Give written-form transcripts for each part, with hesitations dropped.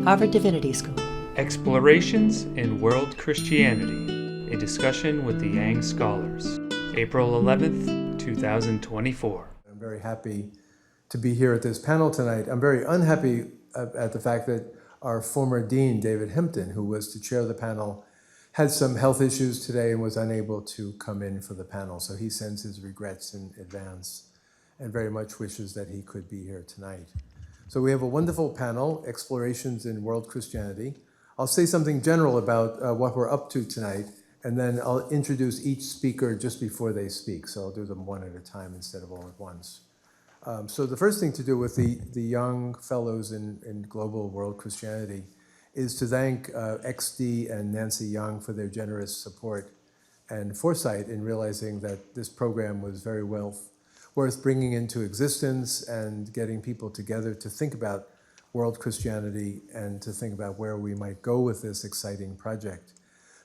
Harvard Divinity School. Explorations in World Christianity, a discussion with the Yang Scholars. April 11th, 2024. I'm very happy to be here at this panel tonight. I'm very unhappy at the fact that our former dean, David Hempton, who was to chair the panel, had some health issues today and was unable to come in for the panel. So he sends his regrets in advance and very much wishes that he could be here tonight. So we have a wonderful panel, Explorations in World Christianity. I'll say something general about what we're up to tonight, and then I'll introduce each speaker just before they speak. So I'll do them one at a time instead of all at once. So the first thing to do with the young fellows in global world Christianity is to thank XD and Nancy Young for their generous support and foresight in realizing that this program was very well worth bringing into existence and getting people together to think about world Christianity and to think about where we might go with this exciting project.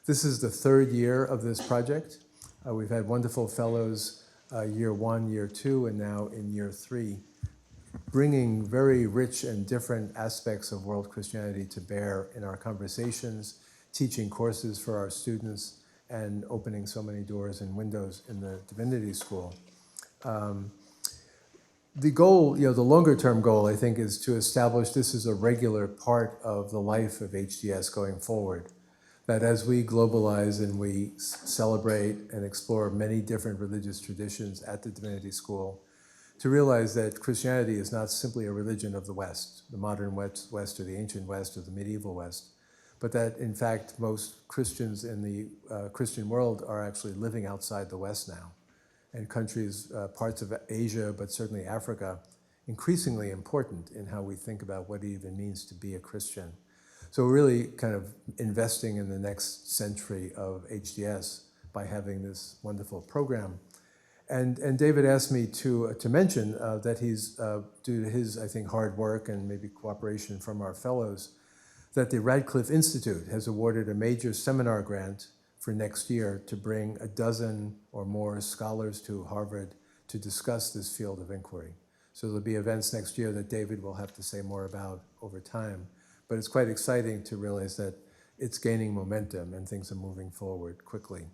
This is the third year of this project. We've had wonderful fellows year 1, year 2, and now in year 3, bringing very rich and different aspects of world Christianity to bear in our conversations, teaching courses for our students, and opening so many doors and windows in the Divinity School. The goal, the longer-term goal, I think, is to establish this as a regular part of the life of HDS going forward. That as we globalize and we celebrate and explore many different religious traditions at the Divinity School, to realize that Christianity is not simply a religion of the West, the modern West or the ancient West or the medieval West, but that in fact most Christians in the Christian world are actually living outside the West now. And countries, parts of Asia, but certainly Africa, increasingly important in how we think about what it even means to be a Christian. So we're really kind of investing in the next century of HDS by having this wonderful program. And David asked me to mention that he's, due to his, I think, hard work and maybe cooperation from our fellows, that the Radcliffe Institute has awarded a major seminar grant for next year to bring a dozen or more scholars to Harvard to discuss this field of inquiry. So there'll be events next year that David will have to say more about over time. But it's quite exciting to realize that it's gaining momentum and things are moving forward quickly.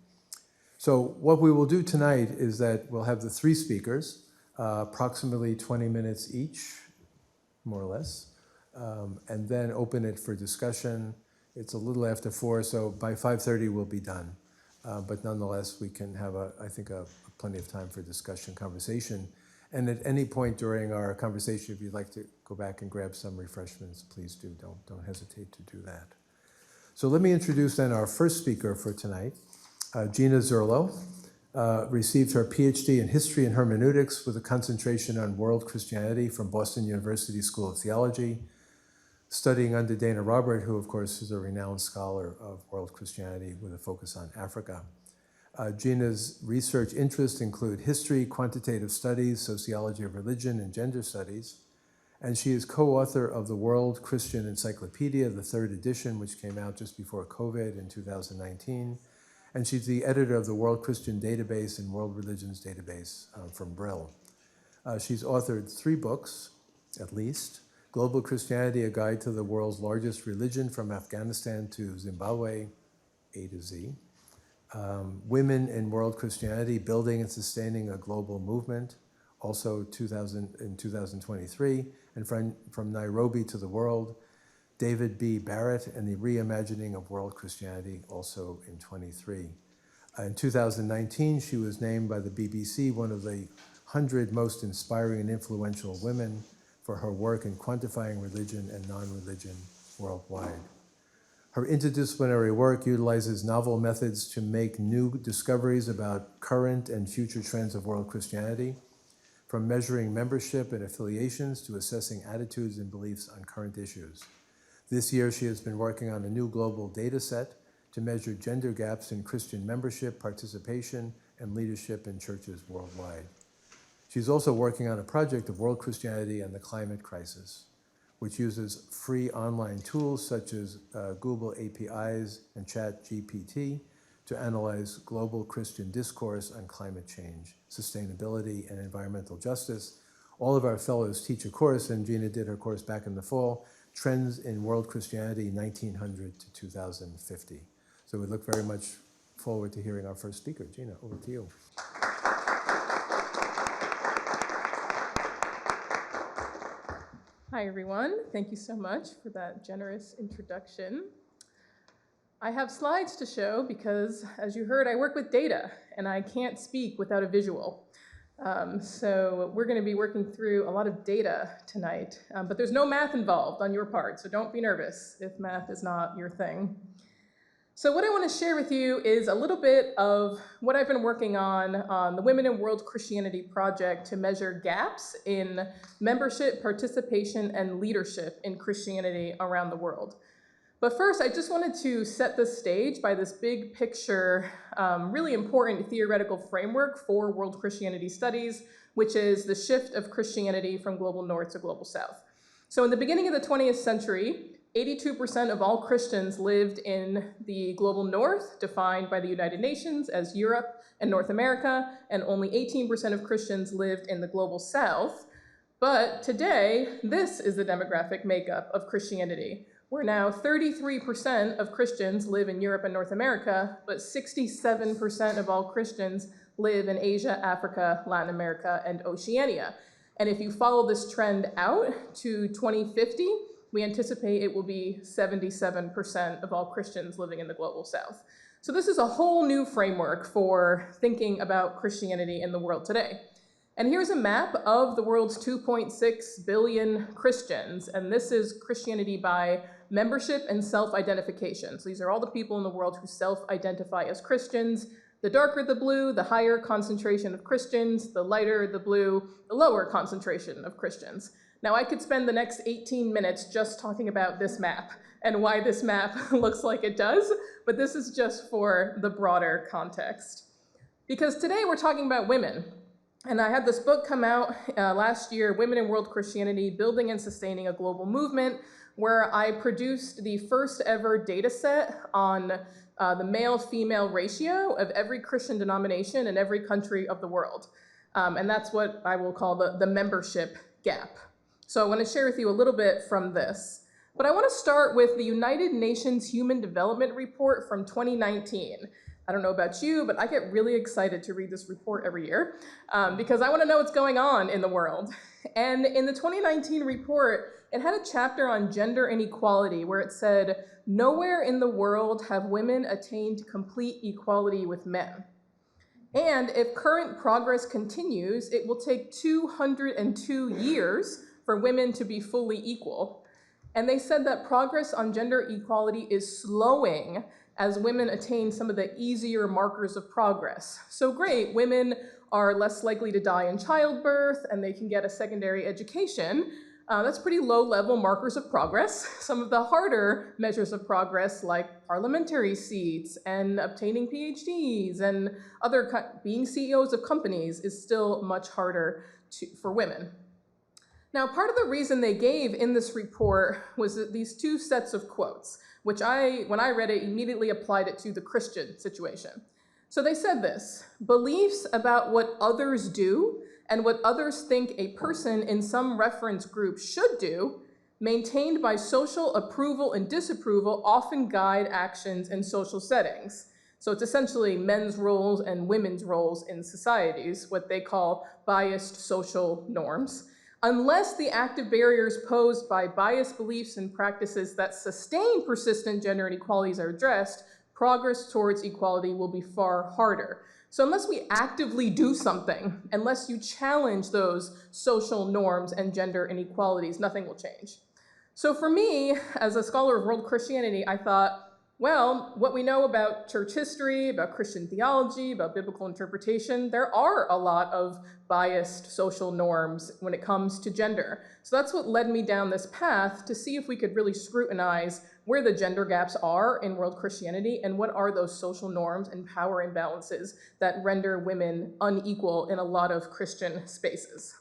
So what we will do tonight is that we'll have the 3 speakers, approximately 20 minutes each, more or less, and then open it for discussion. It's a little after 4, so by 5:30 we'll be done. But nonetheless, we can have, I think, plenty of time for discussion, conversation. And at any point during our conversation, if you'd like to go back and grab some refreshments, please do. Don't hesitate to do that. So let me introduce then our first speaker for tonight. Gina Zurlo received her PhD in History and Hermeneutics with a concentration on world Christianity from Boston University School of Theology, studying under Dana Robert, who of course is a renowned scholar of world Christianity with a focus on Africa. Gina's research interests include history, quantitative studies, sociology of religion, and gender studies. And she is co-author of the World Christian Encyclopedia, the 3rd edition, which came out just before COVID in 2019. And she's the editor of the World Christian Database and World Religions Database from Brill. She's authored 3 books, at least. Global Christianity, A Guide to the World's Largest Religion from Afghanistan to Zimbabwe, A to Z. Women in World Christianity, Building and Sustaining a Global Movement, also in 2023. And from Nairobi to the World, David B. Barrett and the Reimagining of World Christianity, also in 23. In 2019, she was named by the BBC one of the 100 most inspiring and influential women for her work in quantifying religion and non-religion worldwide. Her interdisciplinary work utilizes novel methods to make new discoveries about current and future trends of world Christianity, from measuring membership and affiliations to assessing attitudes and beliefs on current issues. This year, she has been working on a new global data set to measure gender gaps in Christian membership, participation, and leadership in churches worldwide. She's also working on a project of world Christianity and the climate crisis, which uses free online tools such as Google APIs and ChatGPT to analyze global Christian discourse on climate change, sustainability, and environmental justice. All of our fellows teach a course, and Gina did her course back in the fall, Trends in World Christianity 1900 to 2050. So we look very much forward to hearing our first speaker. Gina, over to you. Hi, everyone. Thank you so much for that generous introduction. I have slides to show because, as you heard, I work with data, and I can't speak without a visual. So we're going to be working through a lot of data tonight, but there's no math involved on your part, so don't be nervous if math is not your thing. So what I want to share with you is a little bit of what I've been working on the Women in World Christianity project to measure gaps in membership, participation, and leadership in Christianity around the world. But first, I just wanted to set the stage by this big picture, really important theoretical framework for world Christianity studies, which is the shift of Christianity from global north to global south. So in the beginning of the 20th century, 82% of all Christians lived in the global north, defined by the United Nations as Europe and North America, and only 18% of Christians lived in the global south. But today, this is the demographic makeup of Christianity, where now 33% of Christians live in Europe and North America, but 67% of all Christians live in Asia, Africa, Latin America, and Oceania. And if you follow this trend out to 2050, we anticipate it will be 77% of all Christians living in the global south. So this is a whole new framework for thinking about Christianity in the world today. And here's a map of the world's 2.6 billion Christians, and this is Christianity by membership and self-identification. So these are all the people in the world who self-identify as Christians. The darker the blue, the higher concentration of Christians. The lighter the blue, the lower concentration of Christians. Now, I could spend the next 18 minutes just talking about this map and why this map looks like it does, but this is just for the broader context. Because today we're talking about women. And I had this book come out last year, Women in World Christianity, Building and Sustaining a Global Movement, where I produced the first ever data set on the male-female ratio of every Christian denomination in every country of the world. And that's what I will call the membership gap. So I want to share with you a little bit from this. But I want to start with the United Nations Human Development Report from 2019. I don't know about you, but I get really excited to read this report every year because I want to know what's going on in the world. And in the 2019 report, it had a chapter on gender inequality where it said, "Nowhere in the world have women attained complete equality with men. And if current progress continues, it will take 202 years for women to be fully equal." And they said that progress on gender equality is slowing as women attain some of the easier markers of progress. So great, women are less likely to die in childbirth and they can get a secondary education. That's pretty low-level markers of progress. Some of the harder measures of progress, like parliamentary seats and obtaining PhDs and being CEOs of companies, is still much harder for women. Now, part of the reason they gave in this report was that these two sets of quotes, which when I read it, immediately applied it to the Christian situation. So they said this: "Beliefs about what others do and what others think a person in some reference group should do, maintained by social approval and disapproval, often guide actions in social settings." So it's essentially men's roles and women's roles in societies, what they call biased social norms. "Unless the active barriers posed by biased beliefs and practices that sustain persistent gender inequalities are addressed, progress towards equality will be far harder." So unless we actively do something, unless you challenge those social norms and gender inequalities, nothing will change. So for me, as a scholar of world Christianity, I thought, well, what we know about church history, about Christian theology, about biblical interpretation, there are a lot of biased social norms when it comes to gender. So that's what led me down this path to see if we could really scrutinize where the gender gaps are in world Christianity and what are those social norms and power imbalances that render women unequal in a lot of Christian spaces.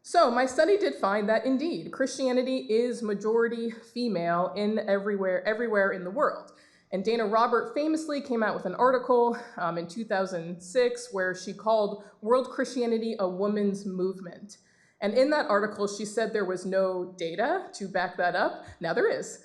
So my study did find that indeed, Christianity is majority female everywhere in the world. And Dana Robert famously came out with an article in 2006 where she called world Christianity a woman's movement. And in that article, she said there was no data to back that up. Now there is.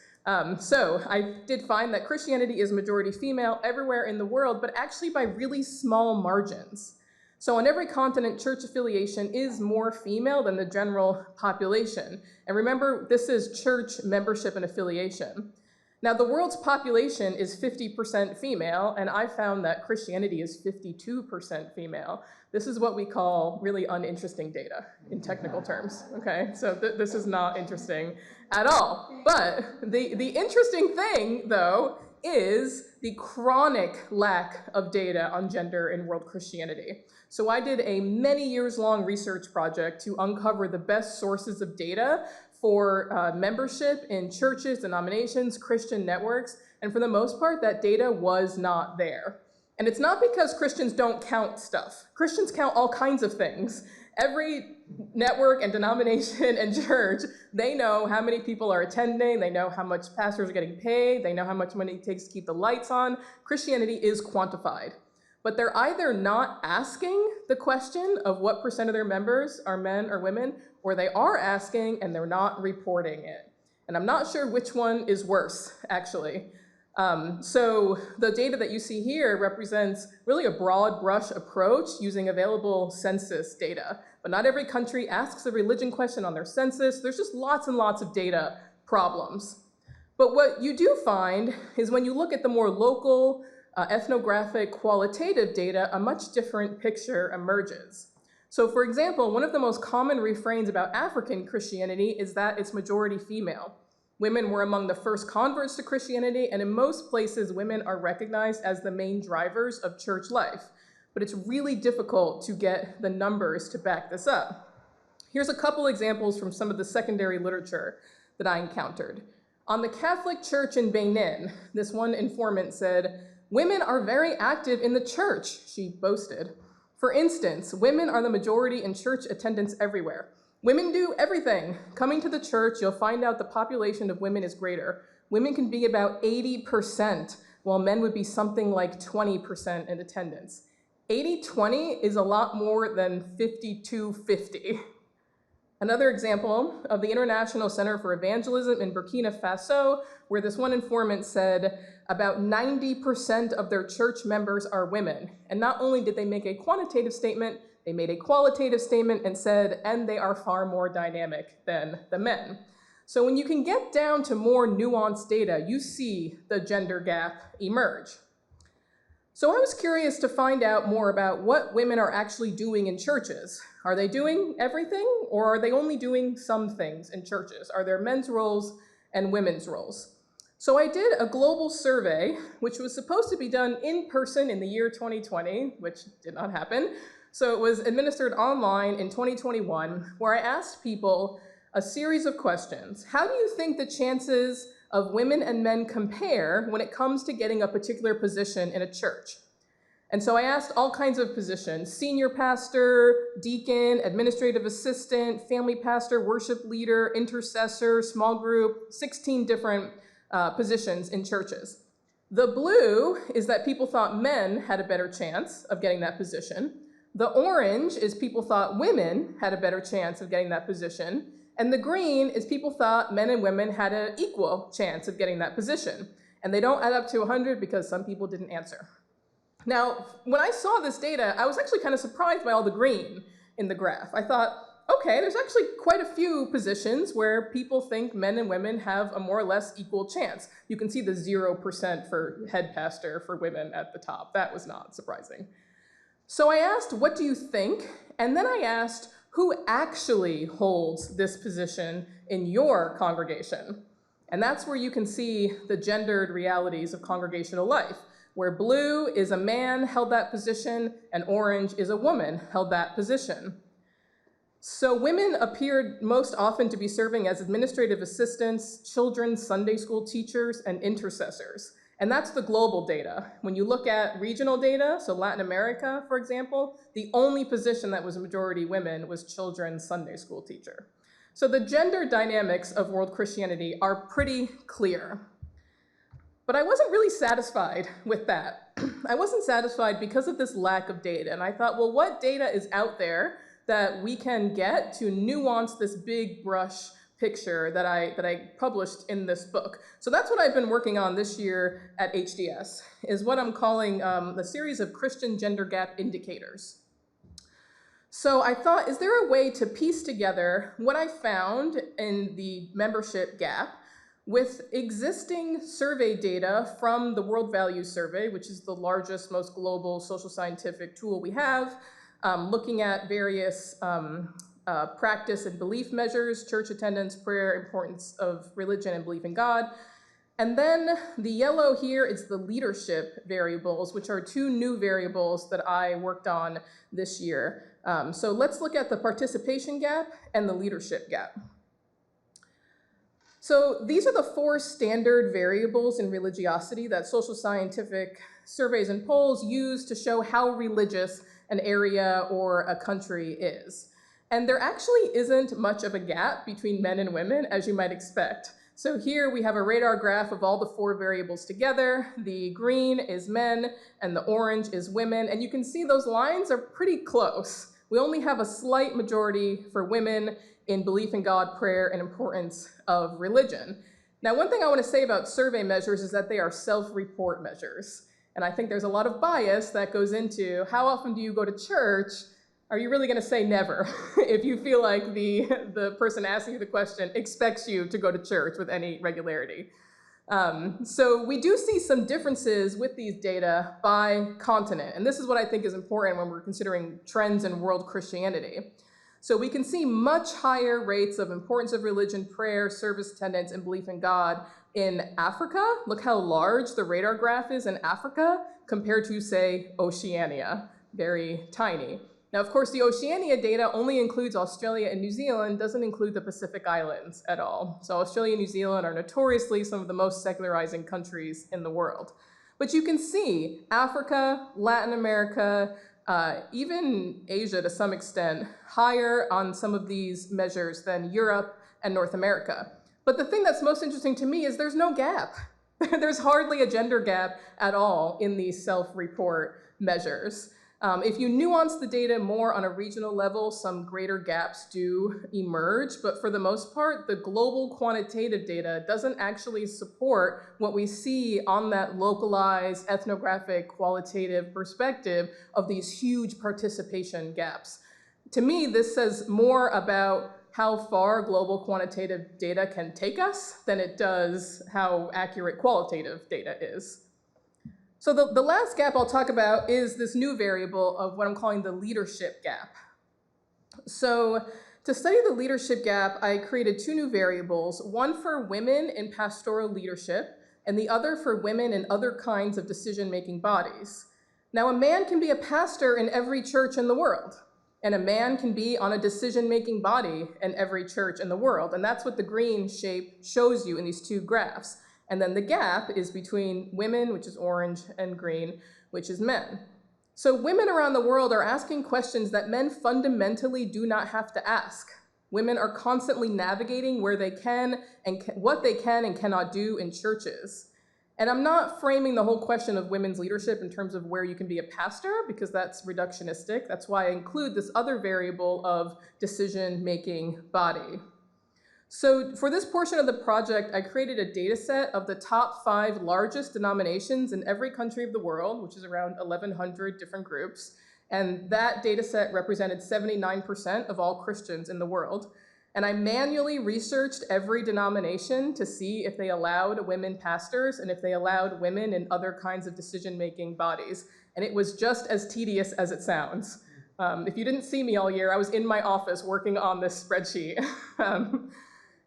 So I did find that Christianity is majority female everywhere in the world, but actually by really small margins. So on every continent, church affiliation is more female than the general population. And remember, this is church membership and affiliation. Now, the world's population is 50% female, and I found that Christianity is 52% female. This is what we call really uninteresting data in technical terms, okay? So this is not interesting at all. But the interesting thing, though, is the chronic lack of data on gender in world Christianity. So I did a many years long research project to uncover the best sources of data for membership in churches, denominations, Christian networks, and for the most part, that data was not there. And it's not because Christians don't count stuff. Christians count all kinds of things. Every network and denomination and church, they know how many people are attending, they know how much pastors are getting paid, they know how much money it takes to keep the lights on. Christianity is quantified. But they're either not asking the question of what % of their members are men or women, or they are asking and they're not reporting it. And I'm not sure which one is worse, actually. So the data that you see here represents really a broad brush approach using available census data. But not every country asks a religion question on their census. There's just lots and lots of data problems. But what you do find is when you look at the more local, ethnographic, qualitative data, a much different picture emerges. So for example, one of the most common refrains about African Christianity is that it's majority female. Women were among the first converts to Christianity, and in most places, women are recognized as the main drivers of church life. But it's really difficult to get the numbers to back this up. Here's a couple examples from some of the secondary literature that I encountered. On the Catholic Church in Benin, this one informant said, "Women are very active in the church," she boasted. For instance, women are the majority in church attendance everywhere. Women do everything. Coming to the church, you'll find out the population of women is greater. Women can be about 80%, while men would be something like 20% in attendance. 80-20 is a lot more than 50-50. Another example of the International Center for Evangelism in Burkina Faso, where this one informant said about 90% of their church members are women. And not only did they make a quantitative statement, they made a qualitative statement and said, and they are far more dynamic than the men. So when you can get down to more nuanced data, you see the gender gap emerge. So I was curious to find out more about what women are actually doing in churches. Are they doing everything, or are they only doing some things in churches? Are there men's roles and women's roles? So I did a global survey, which was supposed to be done in person in the year 2020, which did not happen. So it was administered online in 2021, where I asked people a series of questions. How do you think the chances of women and men compare when it comes to getting a particular position in a church? And so I asked all kinds of positions: senior pastor, deacon, administrative assistant, family pastor, worship leader, intercessor, small group, 16 different positions in churches. The blue is that people thought men had a better chance of getting that position. The orange is people thought women had a better chance of getting that position. And the green is people thought men and women had an equal chance of getting that position. And they don't add up to 100 because some people didn't answer. Now, when I saw this data, I was actually kind of surprised by all the green in the graph. I thought, okay, there's actually quite a few positions where people think men and women have a more or less equal chance. You can see the 0% for head pastor for women at the top. That was not surprising. So I asked, what do you think? And then I asked, who actually holds this position in your congregation? And that's where you can see the gendered realities of congregational life, where blue is a man held that position and orange is a woman held that position. So women appeared most often to be serving as administrative assistants, children's Sunday school teachers, and intercessors. And that's the global data. When you look at regional data, so Latin America, for example, the only position that was a majority women was children's Sunday school teacher. So the gender dynamics of world Christianity are pretty clear. But I wasn't really satisfied with that. I wasn't satisfied because of this lack of data. And I thought, well, what data is out there that we can get to nuance this big brush picture that I published in this book. So that's what I've been working on this year at HDS, is what I'm calling the series of Christian gender gap indicators. So I thought, is there a way to piece together what I found in the membership gap with existing survey data from the World Values Survey, which is the largest, most global social scientific tool we have, looking at various practice and belief measures, church attendance, prayer, importance of religion and belief in God. And then the yellow here is the leadership variables, which are two new variables that I worked on this year. So let's look at the participation gap and the leadership gap. So these are the four standard variables in religiosity that social scientific surveys and polls use to show how religious an area or a country is. And there actually isn't much of a gap between men and women, as you might expect. So here we have a radar graph of all the four variables together. The green is men and the orange is women. And you can see those lines are pretty close. We only have a slight majority for women in belief in God, prayer, and importance of religion. Now, one thing I want to say about survey measures is that they are self-report measures. And I think there's a lot of bias that goes into how often do you go to church? Are you really going to say never if you feel like the person asking you the question expects you to go to church with any regularity? So we do see some differences with these data by continent. And this is what I think is important when we're considering trends in world Christianity. So we can see much higher rates of importance of religion, prayer, service attendance, and belief in God in Africa. Look how large the radar graph is in Africa compared to, say, Oceania, very tiny. Now, of course, the Oceania data only includes Australia and New Zealand, doesn't include the Pacific Islands at all. So Australia and New Zealand are notoriously some of the most secularizing countries in the world. But you can see Africa, Latin America, even Asia to some extent, higher on some of these measures than Europe and North America. But the thing that's most interesting to me is there's no gap. There's hardly a gender gap at all in these self-report measures. If you nuance the data more on a regional level, some greater gaps do emerge, but for the most part, the global quantitative data doesn't actually support what we see on that localized, ethnographic, qualitative perspective of these huge participation gaps. To me, this says more about how far global quantitative data can take us than it does how accurate qualitative data is. So the last gap I'll talk about is this new variable of what I'm calling the leadership gap. So to study the leadership gap, I created two new variables, one for women in pastoral leadership and the other for women in other kinds of decision-making bodies. Now, a man can be a pastor in every church in the world, and a man can be on a decision-making body in every church in the world, and that's what the green shape shows you in these two graphs. And then the gap is between women, which is orange, and green, which is men. So women around the world are asking questions that men fundamentally do not have to ask. Women are constantly navigating where they can and what they can and cannot do in churches. And I'm not framing the whole question of women's leadership in terms of where you can be a pastor, because that's reductionistic. That's why I include this other variable of decision-making body. So for this portion of the project, I created a data set of the top 5 largest denominations in every country of the world, which is around 1,100 different groups. And that data set represented 79% of all Christians in the world. And I manually researched every denomination to see if they allowed women pastors and if they allowed women in other kinds of decision-making bodies. And it was just as tedious as it sounds. If you didn't see me all year, I was in my office working on this spreadsheet.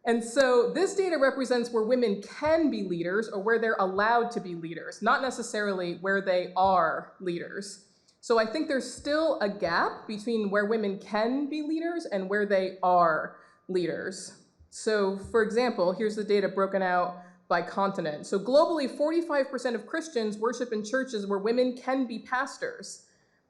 And so this data represents where women can be leaders or where they're allowed to be leaders, not necessarily where they are leaders. So I think there's still a gap between where women can be leaders and where they are leaders. So for example, here's the data broken out by continent. So globally, 45% of Christians worship in churches where women can be pastors.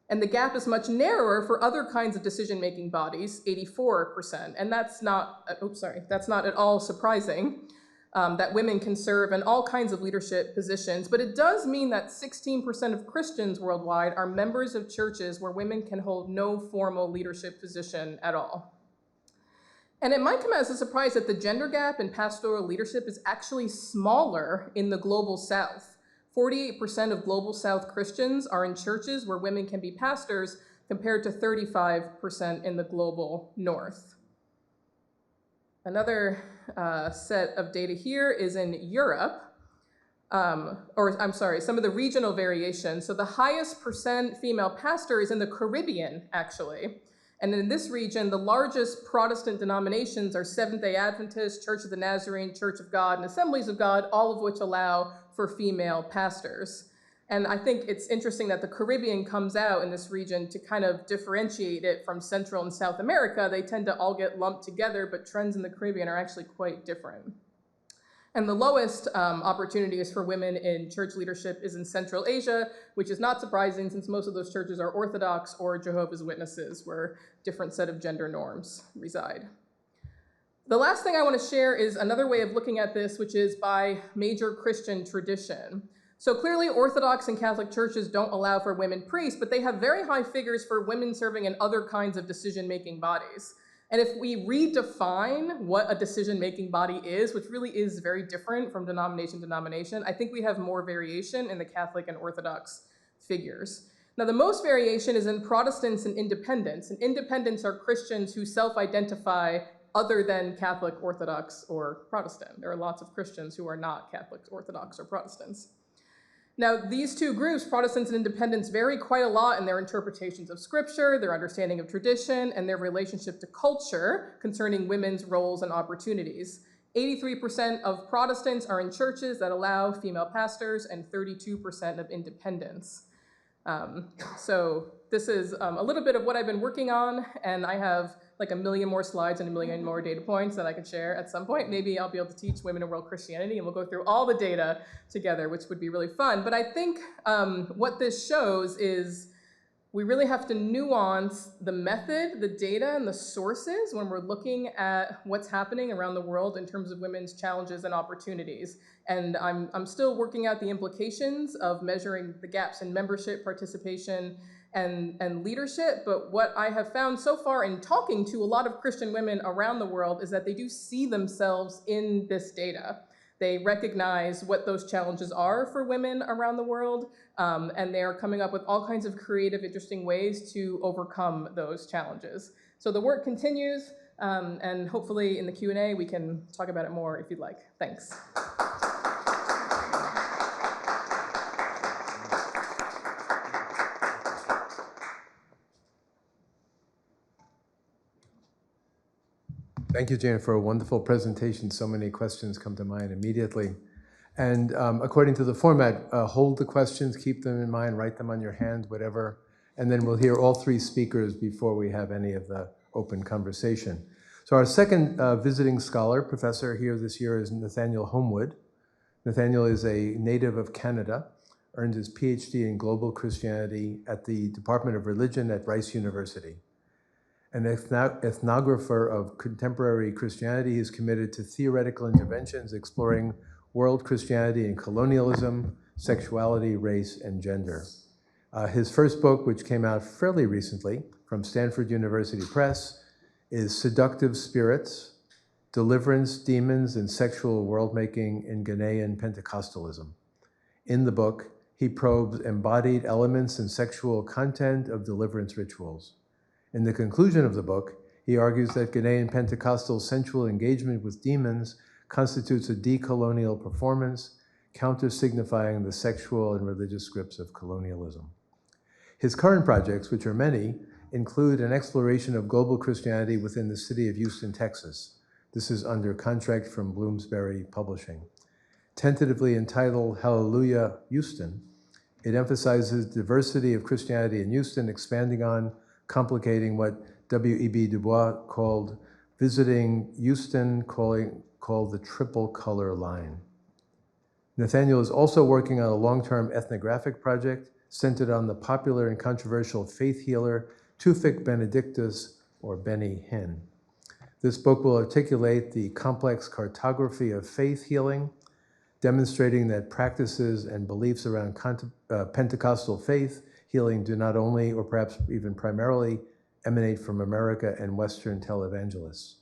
And the gap is much narrower for other kinds of decision-making bodies, 84%. And that's not at all surprising. that women can serve in all kinds of leadership positions, but it does mean that 16% of Christians worldwide are members of churches where women can hold no formal leadership position at all. And it might come as a surprise that the gender gap in pastoral leadership is actually smaller in the global south. 48% of global south Christians are in churches where women can be pastors, compared to 35% in the global north. Another set of data here is in Europe, some of the regional variations. So the highest percent female pastor is in the Caribbean, actually. And in this region, the largest Protestant denominations are Seventh-day Adventist, Church of the Nazarene, Church of God, and Assemblies of God, all of which allow for female pastors. And I think it's interesting that the Caribbean comes out in this region to kind of differentiate it from Central and South America. They tend to all get lumped together, but trends in the Caribbean are actually quite different. And the lowest opportunities for women in church leadership is in Central Asia, which is not surprising since most of those churches are Orthodox or Jehovah's Witnesses, where different set of gender norms reside. The last thing I want to share is another way of looking at this, which is by major Christian tradition. So clearly Orthodox and Catholic churches don't allow for women priests, but they have very high figures for women serving in other kinds of decision-making bodies. And if we redefine what a decision-making body is, which really is very different from denomination to denomination, I think we have more variation in the Catholic and Orthodox figures. Now, the most variation is in Protestants and Independents. And Independents are Christians who self-identify other than Catholic, Orthodox, or Protestant. There are lots of Christians who are not Catholics, Orthodox, or Protestants. Now, these two groups, Protestants and Independents, vary quite a lot in their interpretations of Scripture, their understanding of tradition, and their relationship to culture concerning women's roles and opportunities. 83% of Protestants are in churches that allow female pastors, and 32% of Independents. So this is a little bit of what I've been working on, and I have like 1 million more slides and 1 million more data points that I could share at some point. Maybe I'll be able to teach Women in World Christianity, and we'll go through all the data together, which would be really fun. But I think what this shows is we really have to nuance the method, the data, and the sources when we're looking at what's happening around the world in terms of women's challenges and opportunities. And I'm still working out the implications of measuring the gaps in membership, participation, and leadership, but what I have found so far in talking to a lot of Christian women around the world is that they do see themselves in this data. They recognize what those challenges are for women around the world, and they are coming up with all kinds of creative, interesting ways to overcome those challenges. So the work continues, and hopefully in the Q&A we can talk about it more if you'd like. Thanks. Thank you, Gina, for a wonderful presentation. So many questions come to mind immediately. And according to the format, hold the questions, keep them in mind, write them on your hand, whatever. And then we'll hear all three speakers before we have any of the open conversation. So our second visiting scholar, professor here this year is Nathaniel Homewood. Nathaniel is a native of Canada, earned his PhD in global Christianity at the Department of Religion at Rice University. An ethnographer of contemporary Christianity, he is committed to theoretical interventions exploring world Christianity and colonialism, sexuality, race, and gender. His first book, which came out fairly recently from Stanford University Press, is Seductive Spirits, Deliverance, Demons, and Sexual World-Making in Ghanaian Pentecostalism. In the book, he probes embodied elements and sexual content of deliverance rituals. In the conclusion of the book, he argues that Ghanaian Pentecostal sensual engagement with demons constitutes a decolonial performance, counter-signifying the sexual and religious scripts of colonialism. His current projects, which are many, include an exploration of global Christianity within the city of Houston, Texas. This is under contract from Bloomsbury Publishing. Tentatively entitled Hallelujah, Houston, it emphasizes diversity of Christianity in Houston, expanding on, complicating what W.E.B. Du Bois called visiting Houston, called the triple color line. Nathaniel is also working on a long-term ethnographic project centered on the popular and controversial faith healer Tufik Benedictus, or Benny Hinn. This book will articulate the complex cartography of faith healing, demonstrating that practices and beliefs around Pentecostal faith healing do not only, or perhaps even primarily, emanate from America and Western televangelists.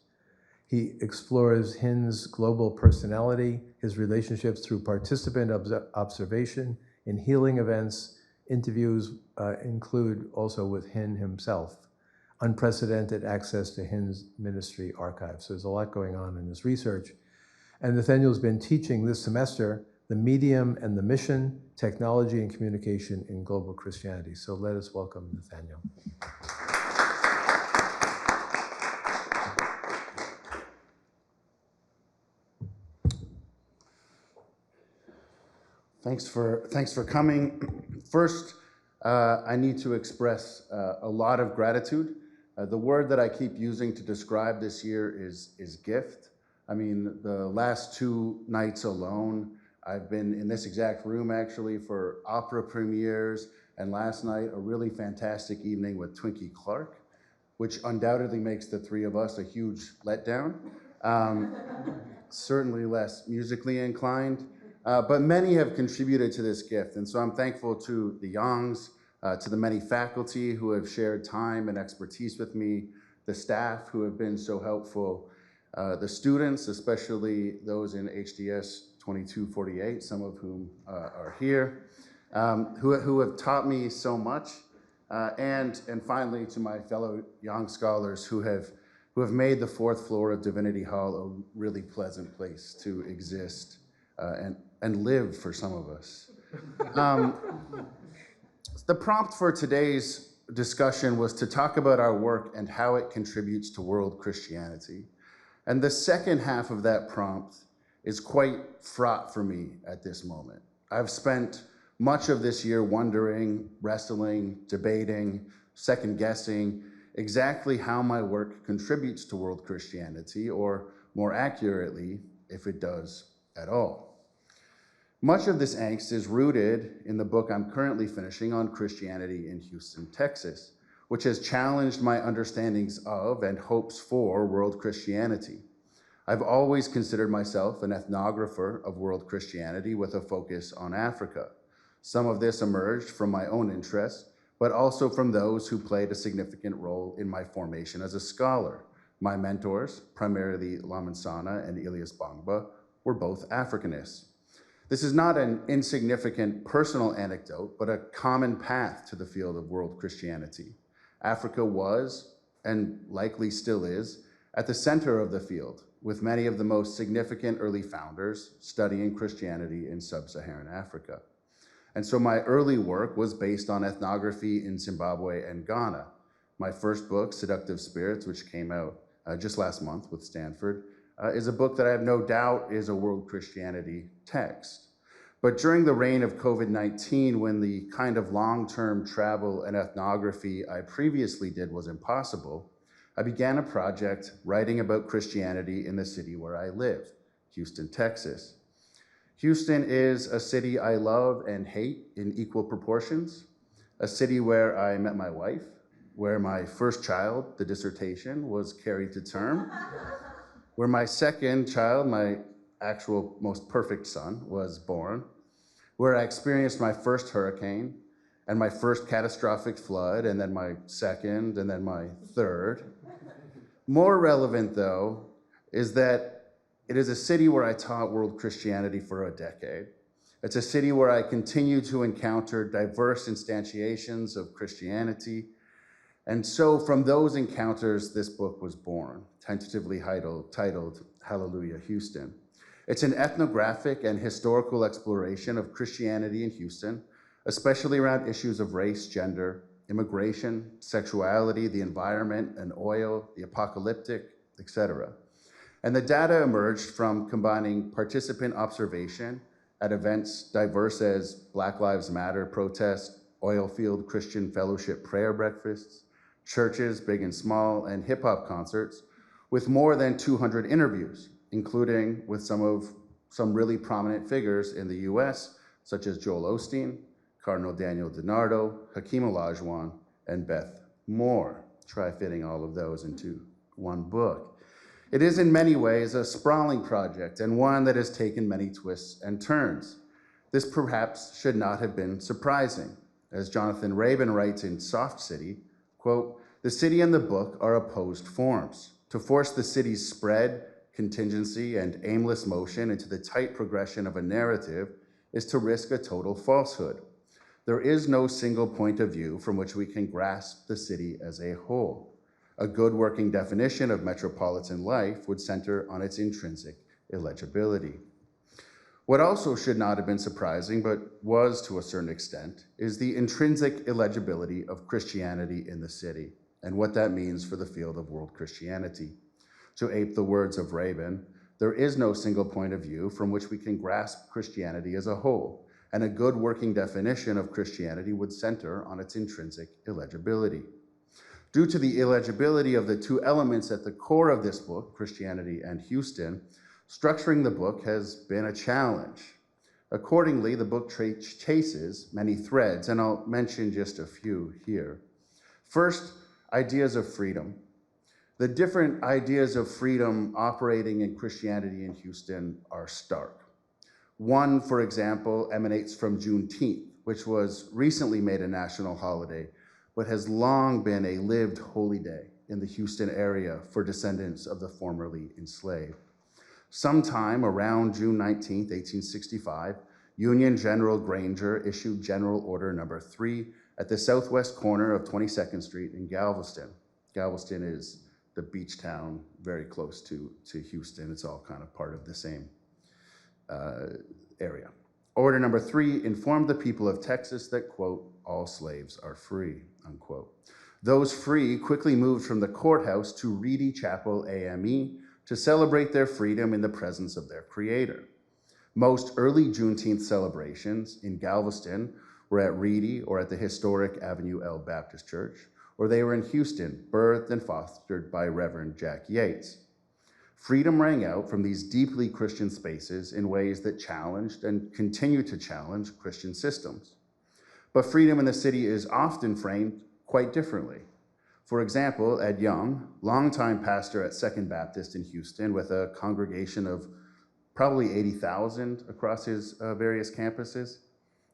He explores Hin's global personality, his relationships through participant observation in healing events. Interviews include also with Hin himself, unprecedented access to Hin's ministry archives. So there's a lot going on in this research. And Nathaniel's been teaching this semester the medium and the mission, technology and communication in global Christianity. So let us welcome Nathaniel. Thanks for coming. First, I need to express a lot of gratitude. The word that I keep using to describe this year is gift. I mean, the last 2 nights alone, I've been in this exact room actually for opera premieres, and last night a really fantastic evening with Twinkie Clark, which undoubtedly makes the 3 of us a huge letdown. Certainly less musically inclined. But many have contributed to this gift, and so I'm thankful to the Youngs, to the many faculty who have shared time and expertise with me, the staff who have been so helpful, the students, especially those in HDS 2248, some of whom are here, who have taught me so much, and finally to my fellow Young scholars who have made the 4th floor of Divinity Hall a really pleasant place to exist and live for some of us. The prompt for today's discussion was to talk about our work and how it contributes to world Christianity. And the second half of that prompt is quite fraught for me at this moment. I've spent much of this year wondering, wrestling, debating, second-guessing exactly how my work contributes to world Christianity, or more accurately, if it does at all. Much of this angst is rooted in the book I'm currently finishing on Christianity in Houston, Texas, which has challenged my understandings of and hopes for world Christianity. I've always considered myself an ethnographer of world Christianity with a focus on Africa. Some of this emerged from my own interests, but also from those who played a significant role in my formation as a scholar. My mentors, primarily Lamansana and Elias Bangba, were both Africanists. This is not an insignificant personal anecdote, but a common path to the field of world Christianity. Africa was, and likely still is, at the center of the field, with many of the most significant early founders studying Christianity in sub-Saharan Africa. And so my early work was based on ethnography in Zimbabwe and Ghana. My first book, Seductive Spirits, which came out just last month with Stanford, is a book that I have no doubt is a world Christianity text. But during the reign of COVID-19, when the kind of long-term travel and ethnography I previously did was impossible, I began a project writing about Christianity in the city where I live, Houston, Texas. Houston is a city I love and hate in equal proportions, a city where I met my wife, where my first child, the dissertation, was carried to term, where my second child, my actual most perfect son, was born, where I experienced my first hurricane and my first catastrophic flood, and then my second, and then my third. More relevant, though, is that it is a city where I taught world Christianity for a decade. It's a city where I continue to encounter diverse instantiations of Christianity. And so from those encounters, this book was born, tentatively titled Hallelujah, Houston. It's an ethnographic and historical exploration of Christianity in Houston, especially around issues of race, gender, immigration, sexuality, the environment, and oil, the apocalyptic, etc. And the data emerged from combining participant observation at events diverse as Black Lives Matter protests, oil field Christian fellowship prayer breakfasts, churches, big and small, and hip hop concerts, with more than 200 interviews, including with some really prominent figures in the US, such as Joel Osteen, Cardinal Daniel DiNardo, Hakeem Olajuwon, and Beth Moore. Try fitting all of those into one book. It is in many ways a sprawling project and one that has taken many twists and turns. This perhaps should not have been surprising. As Jonathan Rabin writes in Soft City, quote, "The city and the book are opposed forms. To force the city's spread, contingency, and aimless motion into the tight progression of a narrative is to risk a total falsehood. There is no single point of view from which we can grasp the city as a whole. A good working definition of metropolitan life would center on its intrinsic illegibility." What also should not have been surprising, but was to a certain extent, is the intrinsic illegibility of Christianity in the city and what that means for the field of world Christianity. To ape the words of Rabin, there is no single point of view from which we can grasp Christianity as a whole, and a good working definition of Christianity would center on its intrinsic illegibility. Due to the illegibility of the two elements at the core of this book, Christianity and Houston, structuring the book has been a challenge. Accordingly, the book chases many threads, and I'll mention just a few here. First, ideas of freedom. The different ideas of freedom operating in Christianity in Houston are stark. One, for example, emanates from Juneteenth, which was recently made a national holiday, but has long been a lived holy day in the Houston area for descendants of the formerly enslaved. Sometime around June 19, 1865, Union General Granger issued General Order Number 3 at the southwest corner of 22nd Street in Galveston. Galveston is the beach town very close to Houston. It's all kind of part of the same area. Order Number 3 informed the people of Texas that, quote, "all slaves are free," unquote. Those free quickly moved from the courthouse to Reedy Chapel AME to celebrate their freedom in the presence of their creator. Most early Juneteenth celebrations in Galveston were at Reedy or at the historic Avenue L Baptist Church, or they were in Houston, birthed and fostered by Reverend Jack Yates. Freedom rang out from these deeply Christian spaces in ways that challenged and continue to challenge Christian systems. But freedom in the city is often framed quite differently. For example, Ed Young, longtime pastor at Second Baptist in Houston with a congregation of probably 80,000 across his various campuses,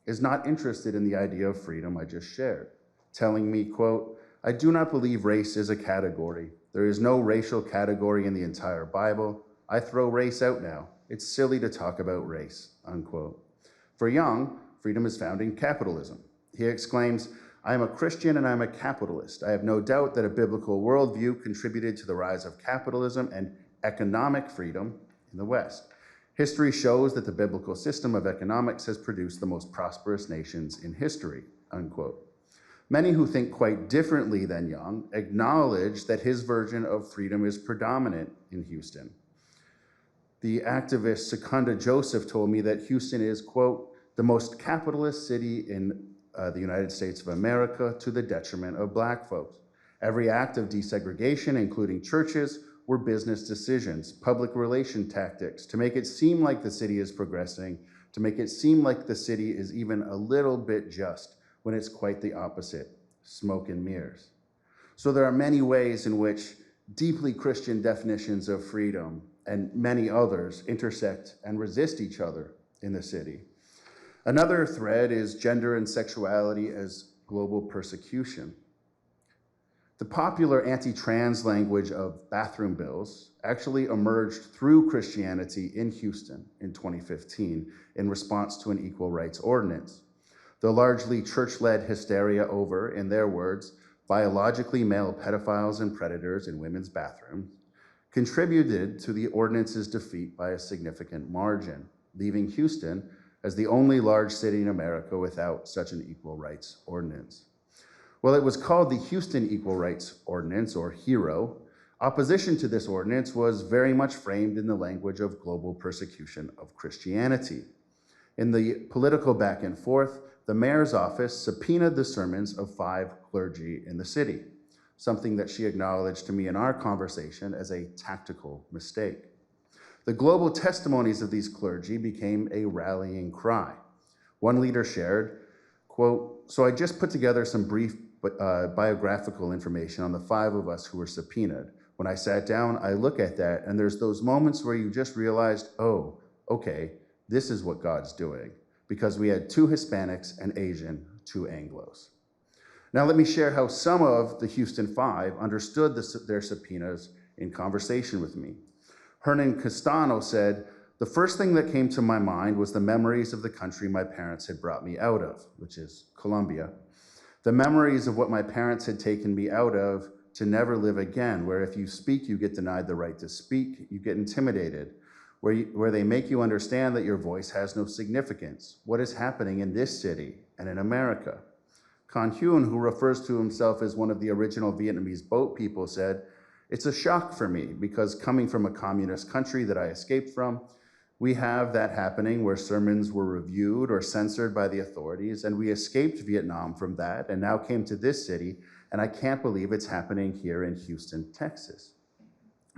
is not interested in the idea of freedom I just shared, telling me, quote, "I do not believe race is a category. There is no racial category in the entire Bible. I throw race out now. It's silly to talk about race," unquote. For Young, freedom is found in capitalism. He exclaims, "I am a Christian and I'm a capitalist. I have no doubt that a biblical worldview contributed to the rise of capitalism and economic freedom in the West. History shows that the biblical system of economics has produced the most prosperous nations in history," unquote. Many who think quite differently than Young acknowledge that his version of freedom is predominant in Houston. The activist Secunda Joseph told me that Houston is, quote, "the most capitalist city in the United States of America to the detriment of Black folks. Every act of desegregation, including churches, were business decisions, public relation tactics to make it seem like the city is progressing, to make it seem like the city is even a little bit just, when it's quite the opposite, smoke and mirrors." So there are many ways in which deeply Christian definitions of freedom and many others intersect and resist each other in the city. Another thread is gender and sexuality as global persecution. The popular anti-trans language of bathroom bills actually emerged through Christianity in Houston in 2015 in response to an equal rights ordinance. The largely church-led hysteria over, in their words, biologically male pedophiles and predators in women's bathrooms contributed to the ordinance's defeat by a significant margin, leaving Houston as the only large city in America without such an equal rights ordinance. While it was called the Houston Equal Rights Ordinance, or HERO, opposition to this ordinance was very much framed in the language of global persecution of Christianity. In the political back and forth, the mayor's office subpoenaed the sermons of 5 clergy in the city, something that she acknowledged to me in our conversation as a tactical mistake. The global testimonies of these clergy became a rallying cry. One leader shared, quote, "So I just put together some brief biographical information on the 5 of us who were subpoenaed. When I sat down, I look at that, and there's those moments where you just realized, oh, okay, this is what God's doing, because we had 2 Hispanics, an Asian, 2 Anglos. Now let me share how some of the Houston Five understood their subpoenas in conversation with me. Hernan Castano said, "The first thing that came to my mind was the memories of the country my parents had brought me out of," which is Colombia. "The memories of what my parents had taken me out of to never live again, where if you speak, you get denied the right to speak, you get intimidated, where they make you understand that your voice has no significance. What is happening in this city and in America?" Con Huynh, who refers to himself as one of the original Vietnamese boat people, said, "It's a shock for me because coming from a communist country that I escaped from, we have that happening where sermons were reviewed or censored by the authorities, and we escaped Vietnam from that and now came to this city, and I can't believe it's happening here in Houston, Texas."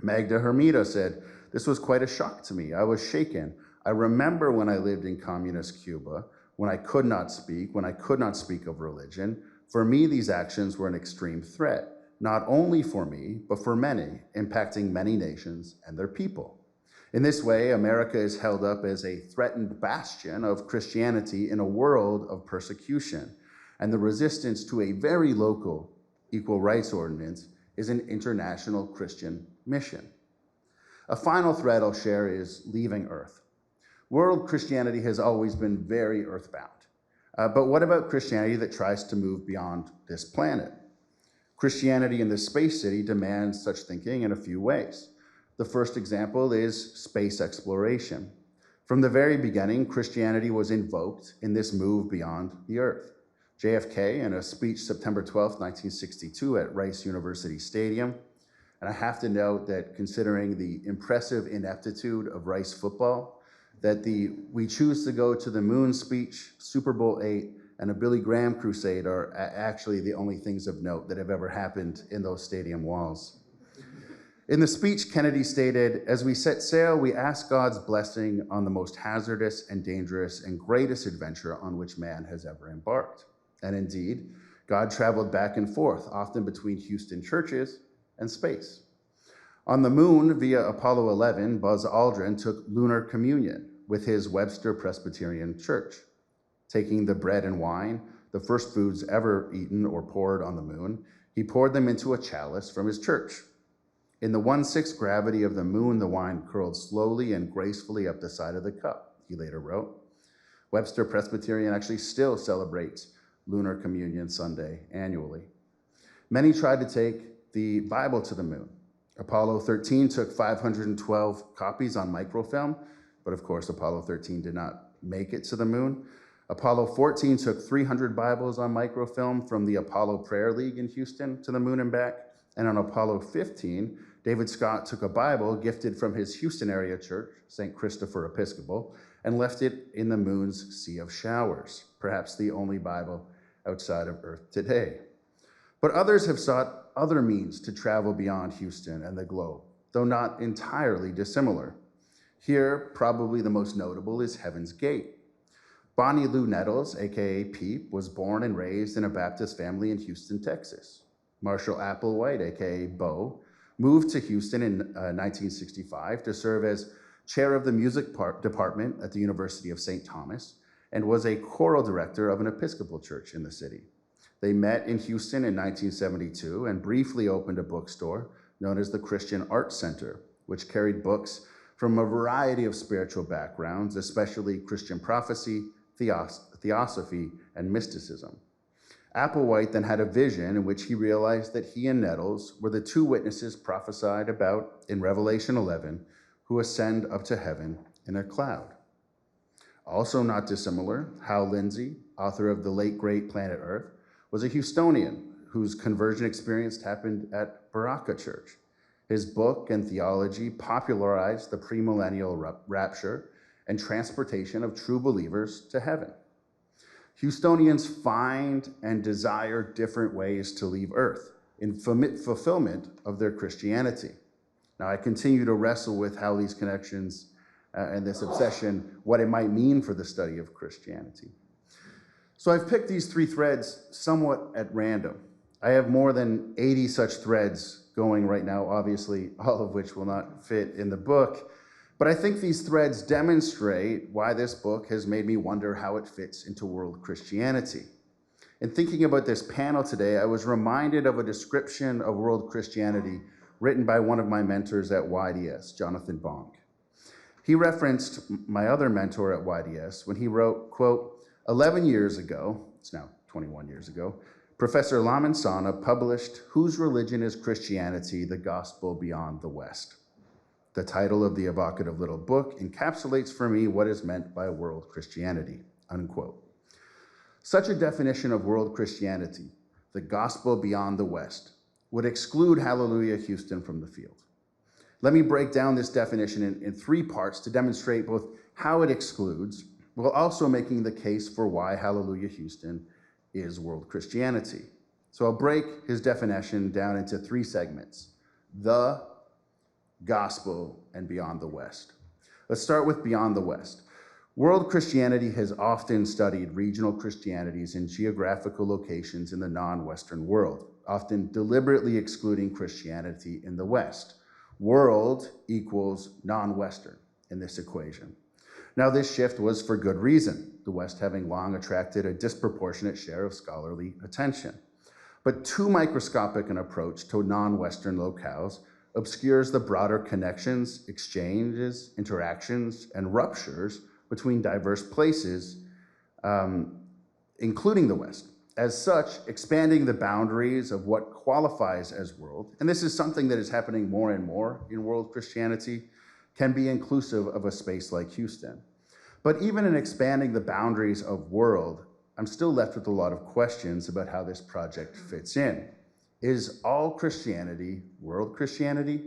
Magda Hermida said, "This was quite a shock to me. I was shaken. I remember when I lived in communist Cuba, when I could not speak of religion. For me, these actions were an extreme threat, not only for me, but for many, impacting many nations and their people. In this way, America is held up as a threatened bastion of Christianity in a world of persecution, and the resistance to a very local equal rights ordinance is an international Christian mission." A final thread I'll share is leaving Earth. World Christianity has always been very earthbound. But what about Christianity that tries to move beyond this planet? Christianity in the space city demands such thinking in a few ways. The first example is space exploration. From the very beginning, Christianity was invoked in this move beyond the Earth. JFK, in a speech September 12, 1962 at Rice University Stadium, and I have to note that considering the impressive ineptitude of Rice football, that the "we choose to go to the moon" speech, Super Bowl VIII, and a Billy Graham crusade are actually the only things of note that have ever happened in those stadium walls. In the speech, Kennedy stated, "As we set sail, we ask God's blessing on the most hazardous and dangerous and greatest adventure on which man has ever embarked." And indeed, God traveled back and forth, often between Houston churches and space. On the moon, via Apollo 11, Buzz Aldrin took lunar communion with his Webster Presbyterian Church. Taking the bread and wine, the first foods ever eaten or poured on the moon, he poured them into a chalice from his church. "In the 1/6 gravity of the moon, the wine curled slowly and gracefully up the side of the cup," he later wrote. Webster Presbyterian actually still celebrates Lunar Communion Sunday annually. Many tried to take the Bible to the moon. Apollo 13 took 512 copies on microfilm, but of course Apollo 13 did not make it to the moon. Apollo 14 took 300 Bibles on microfilm from the Apollo Prayer League in Houston to the moon and back. And on Apollo 15, David Scott took a Bible gifted from his Houston area church, St. Christopher Episcopal, and left it in the moon's Sea of Showers, perhaps the only Bible outside of Earth today. But others have sought other means to travel beyond Houston and the globe, though not entirely dissimilar. Here, probably the most notable is Heaven's Gate. Bonnie Lou Nettles, aka Peep, was born and raised in a Baptist family in Houston, Texas. Marshall Applewhite, aka Bo, moved to Houston in 1965 to serve as chair of the music department at the University of St. Thomas and was a choral director of an Episcopal church in the city. They met in Houston in 1972 and briefly opened a bookstore known as the Christian Art Center, which carried books from a variety of spiritual backgrounds, especially Christian prophecy, theosophy, and mysticism. Applewhite then had a vision in which he realized that he and Nettles were the two witnesses prophesied about in Revelation 11 who ascend up to heaven in a cloud. Also not dissimilar, Hal Lindsey, author of The Late Great Planet Earth, was a Houstonian whose conversion experience happened at Baraka Church. His book and theology popularized the premillennial rapture and transportation of true believers to heaven. Houstonians find and desire different ways to leave Earth in fulfillment of their Christianity. Now, I continue to wrestle with how these connections and this obsession, what it might mean for the study of Christianity. So I've picked these three threads somewhat at random. I have more than 80 such threads going right now, obviously, all of which will not fit in the book. But I think these threads demonstrate why this book has made me wonder how it fits into world Christianity. In thinking about this panel today, I was reminded of a description of world Christianity written by one of my mentors at YDS, Jonathan Bonk. He referenced my other mentor at YDS when he wrote, quote, 11 years ago, it's now 21 years ago, Professor Lamin Sanneh published Whose Religion is Christianity? The Gospel Beyond the West. The title of the evocative little book encapsulates for me what is meant by world Christianity, unquote. Such a definition of world Christianity, the gospel beyond the West, would exclude Hallelujah Houston from the field. Let me break down this definition in three parts to demonstrate both how it excludes, while also making the case for why Hallelujah Houston is world Christianity. So I'll break his definition down into three segments: the, gospel, and beyond the West. Let's start with beyond the West. World Christianity has often studied regional Christianities in geographical locations in the non-Western world, often deliberately excluding Christianity in the West. World equals non-Western in this equation. Now, this shift was for good reason, the West having long attracted a disproportionate share of scholarly attention. But too microscopic an approach to non-Western locales obscures the broader connections, exchanges, interactions, and ruptures between diverse places, including the West. As such, expanding the boundaries of what qualifies as world, and this is something that is happening more and more in world Christianity, can be inclusive of a space like Houston. But even in expanding the boundaries of world, I'm still left with a lot of questions about how this project fits in. Is all Christianity world Christianity?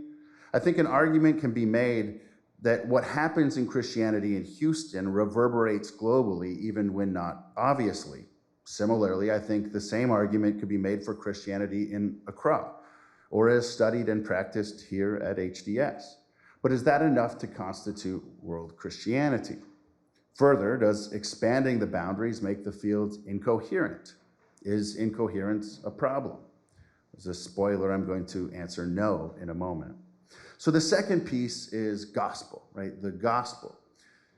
I think an argument can be made that what happens in Christianity in Houston reverberates globally, even when not obviously. Similarly, I think the same argument could be made for Christianity in Accra, or as studied and practiced here at HDS. But is that enough to constitute world Christianity? Further, does expanding the boundaries make the field incoherent? Is incoherence a problem? As a spoiler, I'm going to answer no in a moment. So the second piece is gospel, right? The gospel.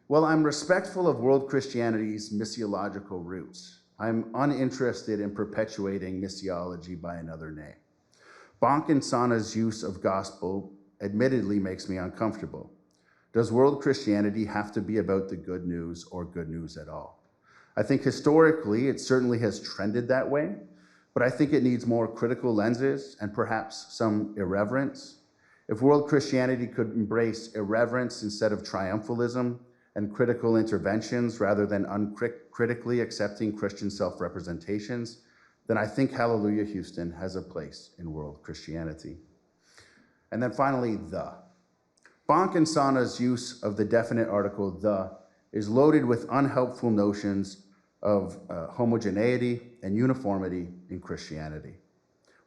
Well, I'm respectful of world Christianity's missiological roots. I'm uninterested in perpetuating missiology by another name. Bonk and Sanneh's use of gospel admittedly makes me uncomfortable. Does world Christianity have to be about the good news or good news at all? I think historically it certainly has trended that way, but I think it needs more critical lenses and perhaps some irreverence. If world Christianity could embrace irreverence instead of triumphalism and critical interventions rather than uncritically accepting Christian self-representations, then I think Hallelujah Houston has a place in world Christianity. And then finally, the. Bonk and Sanneh's use of the definite article the is loaded with unhelpful notions of homogeneity and uniformity in Christianity.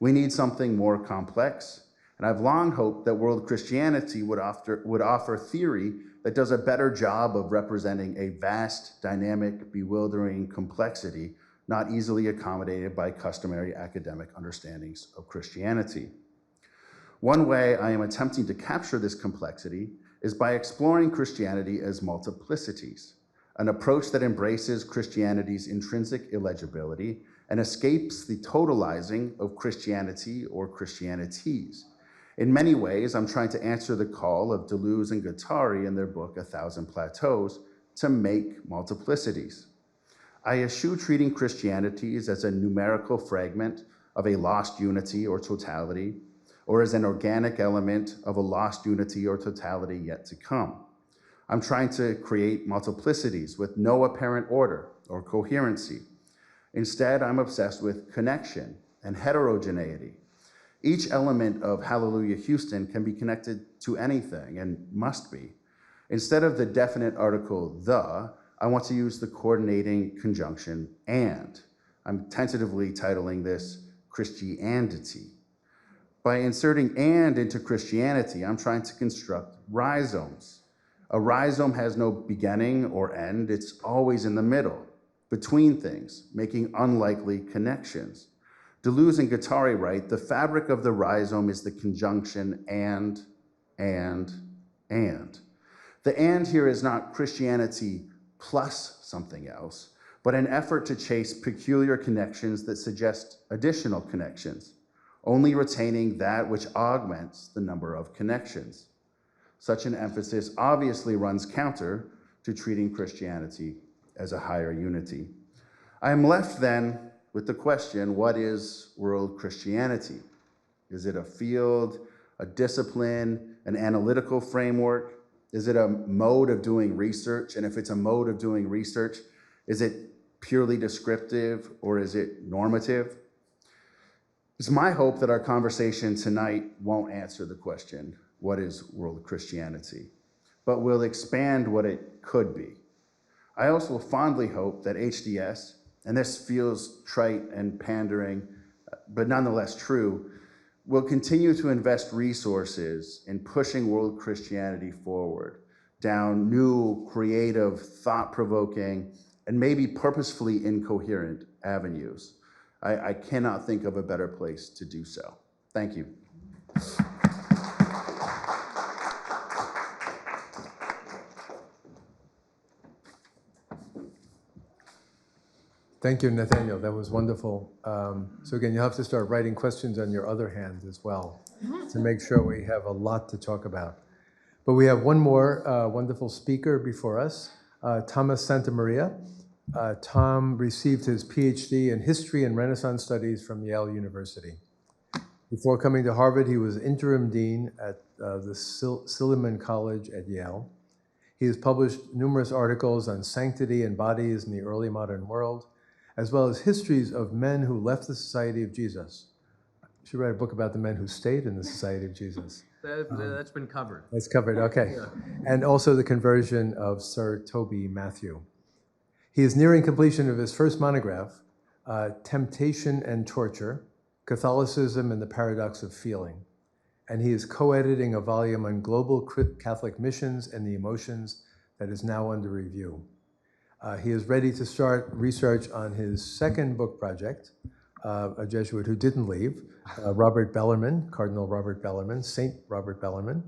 We need something more complex, and I've long hoped that world Christianity would offer theory that does a better job of representing a vast, dynamic, bewildering complexity not easily accommodated by customary academic understandings of Christianity. One way I am attempting to capture this complexity is by exploring Christianity as multiplicities, an approach that embraces Christianity's intrinsic illegibility and escapes the totalizing of Christianity or Christianities. In many ways, I'm trying to answer the call of Deleuze and Guattari in their book, 1,000 Plateaus, to make multiplicities. I eschew treating Christianities as a numerical fragment of a lost unity or totality, or as an organic element of a lost unity or totality yet to come. I'm trying to create multiplicities with no apparent order or coherency. Instead, I'm obsessed with connection and heterogeneity. Each element of Hallelujah Houston can be connected to anything and must be. Instead of the definite article the, I want to use the coordinating conjunction and. I'm tentatively titling this Christianity. By inserting and into Christianity, I'm trying to construct rhizomes. A rhizome has no beginning or end. It's always in the middle, between things, making unlikely connections. Deleuze and Guattari write, the fabric of the rhizome is the conjunction and. The and here is not Christianity plus something else, but an effort to chase peculiar connections that suggest additional connections, only retaining that which augments the number of connections. Such an emphasis obviously runs counter to treating Christianity as a higher unity. I am left then with the question, what is world Christianity? Is it a field, a discipline, an analytical framework? Is it a mode of doing research? And if it's a mode of doing research, is it purely descriptive or is it normative? It's my hope that our conversation tonight won't answer the question, what is world Christianity? But will expand what it could be. I also fondly hope that HDS, and this feels trite and pandering, but nonetheless true, will continue to invest resources in pushing world Christianity forward down new, creative, thought-provoking, and maybe purposefully incoherent avenues. I cannot think of a better place to do so. Thank you. Thank you, Nathaniel. That was wonderful. So again, you'll have to start writing questions on your other hand as well to make sure we have a lot to talk about. But we have one more wonderful speaker before us, Thomas Santamaria. Tom received his PhD in History and Renaissance Studies from Yale University. Before coming to Harvard, he was interim dean at the Silliman College at Yale. He has published numerous articles on sanctity and bodies in the early modern world, as well as histories of men who left the Society of Jesus. You should write a book about the men who stayed in the Society of Jesus. That's been covered. That's covered, okay. Yeah. And also the conversion of Sir Toby Matthew. He is nearing completion of his first monograph, Temptation and Torture, Catholicism and the Paradox of Feeling. And he is co-editing a volume on global Catholic missions and the emotions that is now under review. He is ready to start research on his second book project, a Jesuit who didn't leave, Robert Bellarmine, Cardinal Robert Bellarmine, Saint Robert Bellarmine.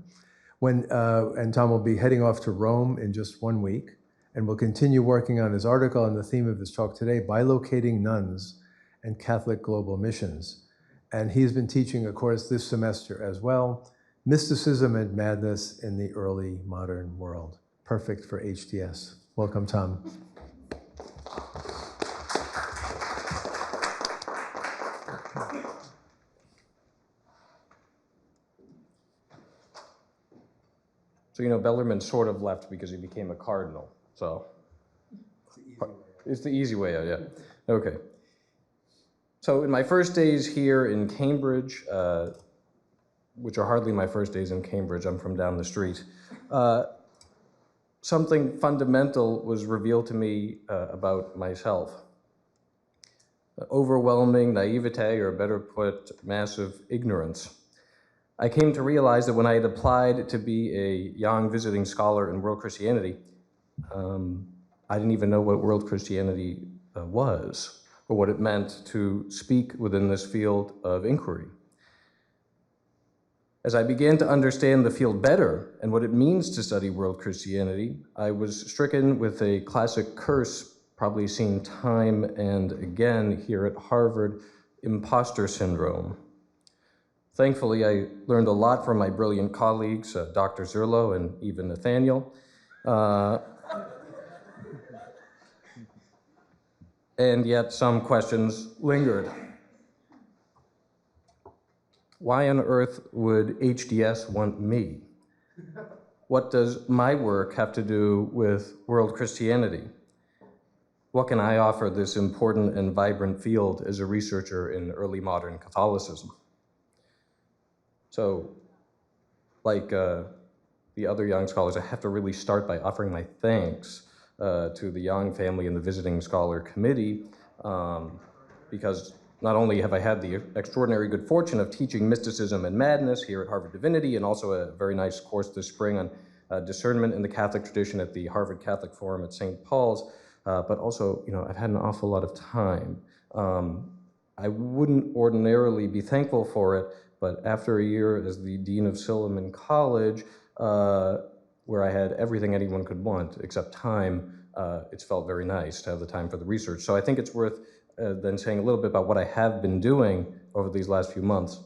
And Tom will be heading off to Rome in just 1 week, and will continue working on his article on the theme of his talk today, Bilocating Nuns and Catholic Global Missions. And he's been teaching a course this semester as well, Mysticism and Madness in the Early Modern World. Perfect for HDS. Welcome, Tom. So, you know, Bellarmine sort of left because he became a cardinal. So it's the easy way out, yeah. Okay. So in my first days here in Cambridge, which are hardly my first days in Cambridge, I'm from down the street, something fundamental was revealed to me about myself. Overwhelming naivete, or better put, massive ignorance. I came to realize that when I had applied to be a young visiting scholar in world Christianity, I didn't even know what world Christianity was, or what it meant to speak within this field of inquiry. As I began to understand the field better and what it means to study world Christianity, I was stricken with a classic curse, probably seen time and again here at Harvard, imposter syndrome. Thankfully, I learned a lot from my brilliant colleagues, Dr. Zurlo and even Nathaniel. And yet some questions lingered. Why on earth would HDS want me? What does my work have to do with world Christianity? What can I offer this important and vibrant field as a researcher in early modern Catholicism? So, like the other young scholars, I have to really start by offering my thanks to the Young family and the Visiting Scholar Committee, because not only have I had the extraordinary good fortune of teaching Mysticism and Madness here at Harvard Divinity, and also a very nice course this spring on discernment in the Catholic tradition at the Harvard Catholic Forum at St. Paul's, but also, you know, I've had an awful lot of time. I wouldn't ordinarily be thankful for it, but after a year as the Dean of Silliman College, where I had everything anyone could want except time, it's felt very nice to have the time for the research. So I think it's worth then saying a little bit about what I have been doing over these last few months.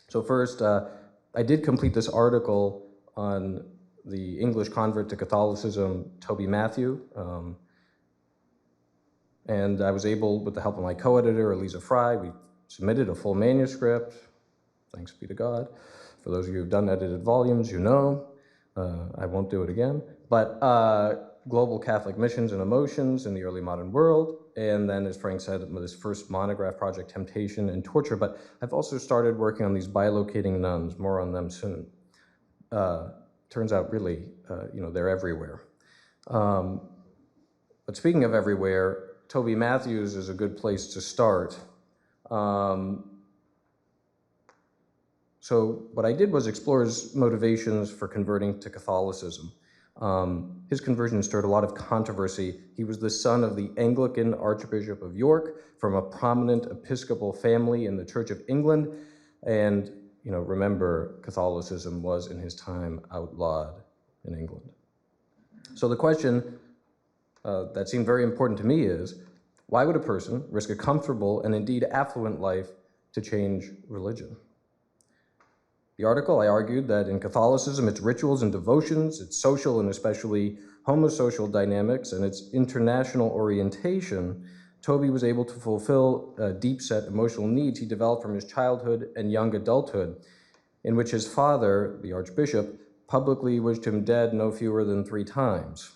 So first, I did complete this article on the English convert to Catholicism, Toby Matthew, and I was able, with the help of my co-editor, Eliza Fry, we submitted a full manuscript, thanks be to God. For those of you who've done edited volumes, you know, I won't do it again. But Global Catholic Missions and Emotions in the Early Modern World, and then, as Frank said, this first monograph project, Temptation and Torture. But I've also started working on these bilocating nuns, more on them soon. Turns out, really, they're everywhere. But speaking of everywhere, Toby Matthews is a good place to start. So what I did was explore his motivations for converting to Catholicism. His conversion stirred a lot of controversy. He was the son of the Anglican Archbishop of York from a prominent Episcopal family in the Church of England. And, remember, Catholicism was in his time outlawed in England. So the question that seemed very important to me is, why would a person risk a comfortable and indeed affluent life to change religion? The article, I argued that in Catholicism, its rituals and devotions, its social and especially homosocial dynamics, and its international orientation, Toby was able to fulfill deep-set emotional needs he developed from his childhood and young adulthood, in which his father, the Archbishop, publicly wished him dead no fewer than 3 times.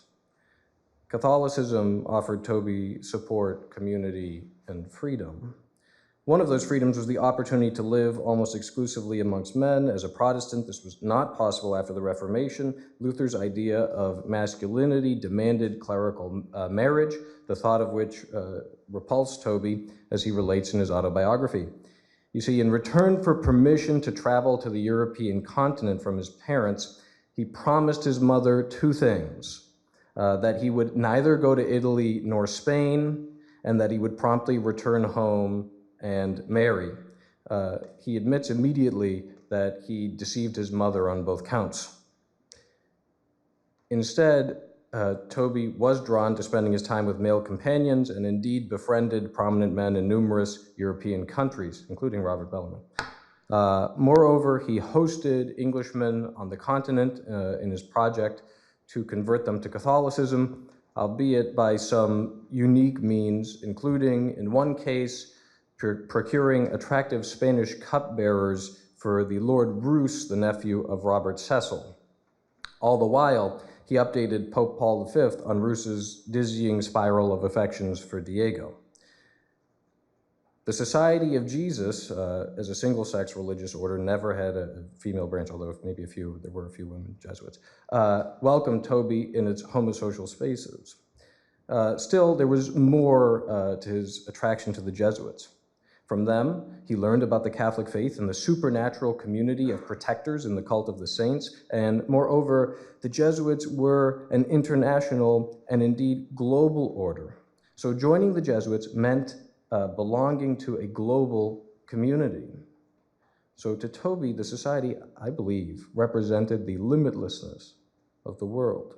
Catholicism offered Toby support, community, and freedom. One of those freedoms was the opportunity to live almost exclusively amongst men. As a Protestant, this was not possible after the Reformation. Luther's idea of masculinity demanded clerical marriage, the thought of which repulsed Toby, as he relates in his autobiography. You see, in return for permission to travel to the European continent from his parents, he promised his mother 2 things. That he would neither go to Italy nor Spain, and that he would promptly return home and marry. He admits immediately that he deceived his mother on both counts. Instead, Toby was drawn to spending his time with male companions and indeed befriended prominent men in numerous European countries, including Robert Bellarmine. Moreover, he hosted Englishmen on the continent in his project to convert them to Catholicism, albeit by some unique means, including, in one case, procuring attractive Spanish cupbearers for the Lord Bruce, the nephew of Robert Cecil. All the while, he updated Pope Paul V on Bruce's dizzying spiral of affections for Diego. The Society of Jesus, as a single-sex religious order, never had a female branch, although maybe there were a few women Jesuits, welcomed Toby in its homosocial spaces. Still, there was more to his attraction to the Jesuits. From them, he learned about the Catholic faith and the supernatural community of protectors in the cult of the saints, and moreover, the Jesuits were an international and indeed global order. So joining the Jesuits meant belonging to a global community. So to Toby, the society, I believe, represented the limitlessness of the world.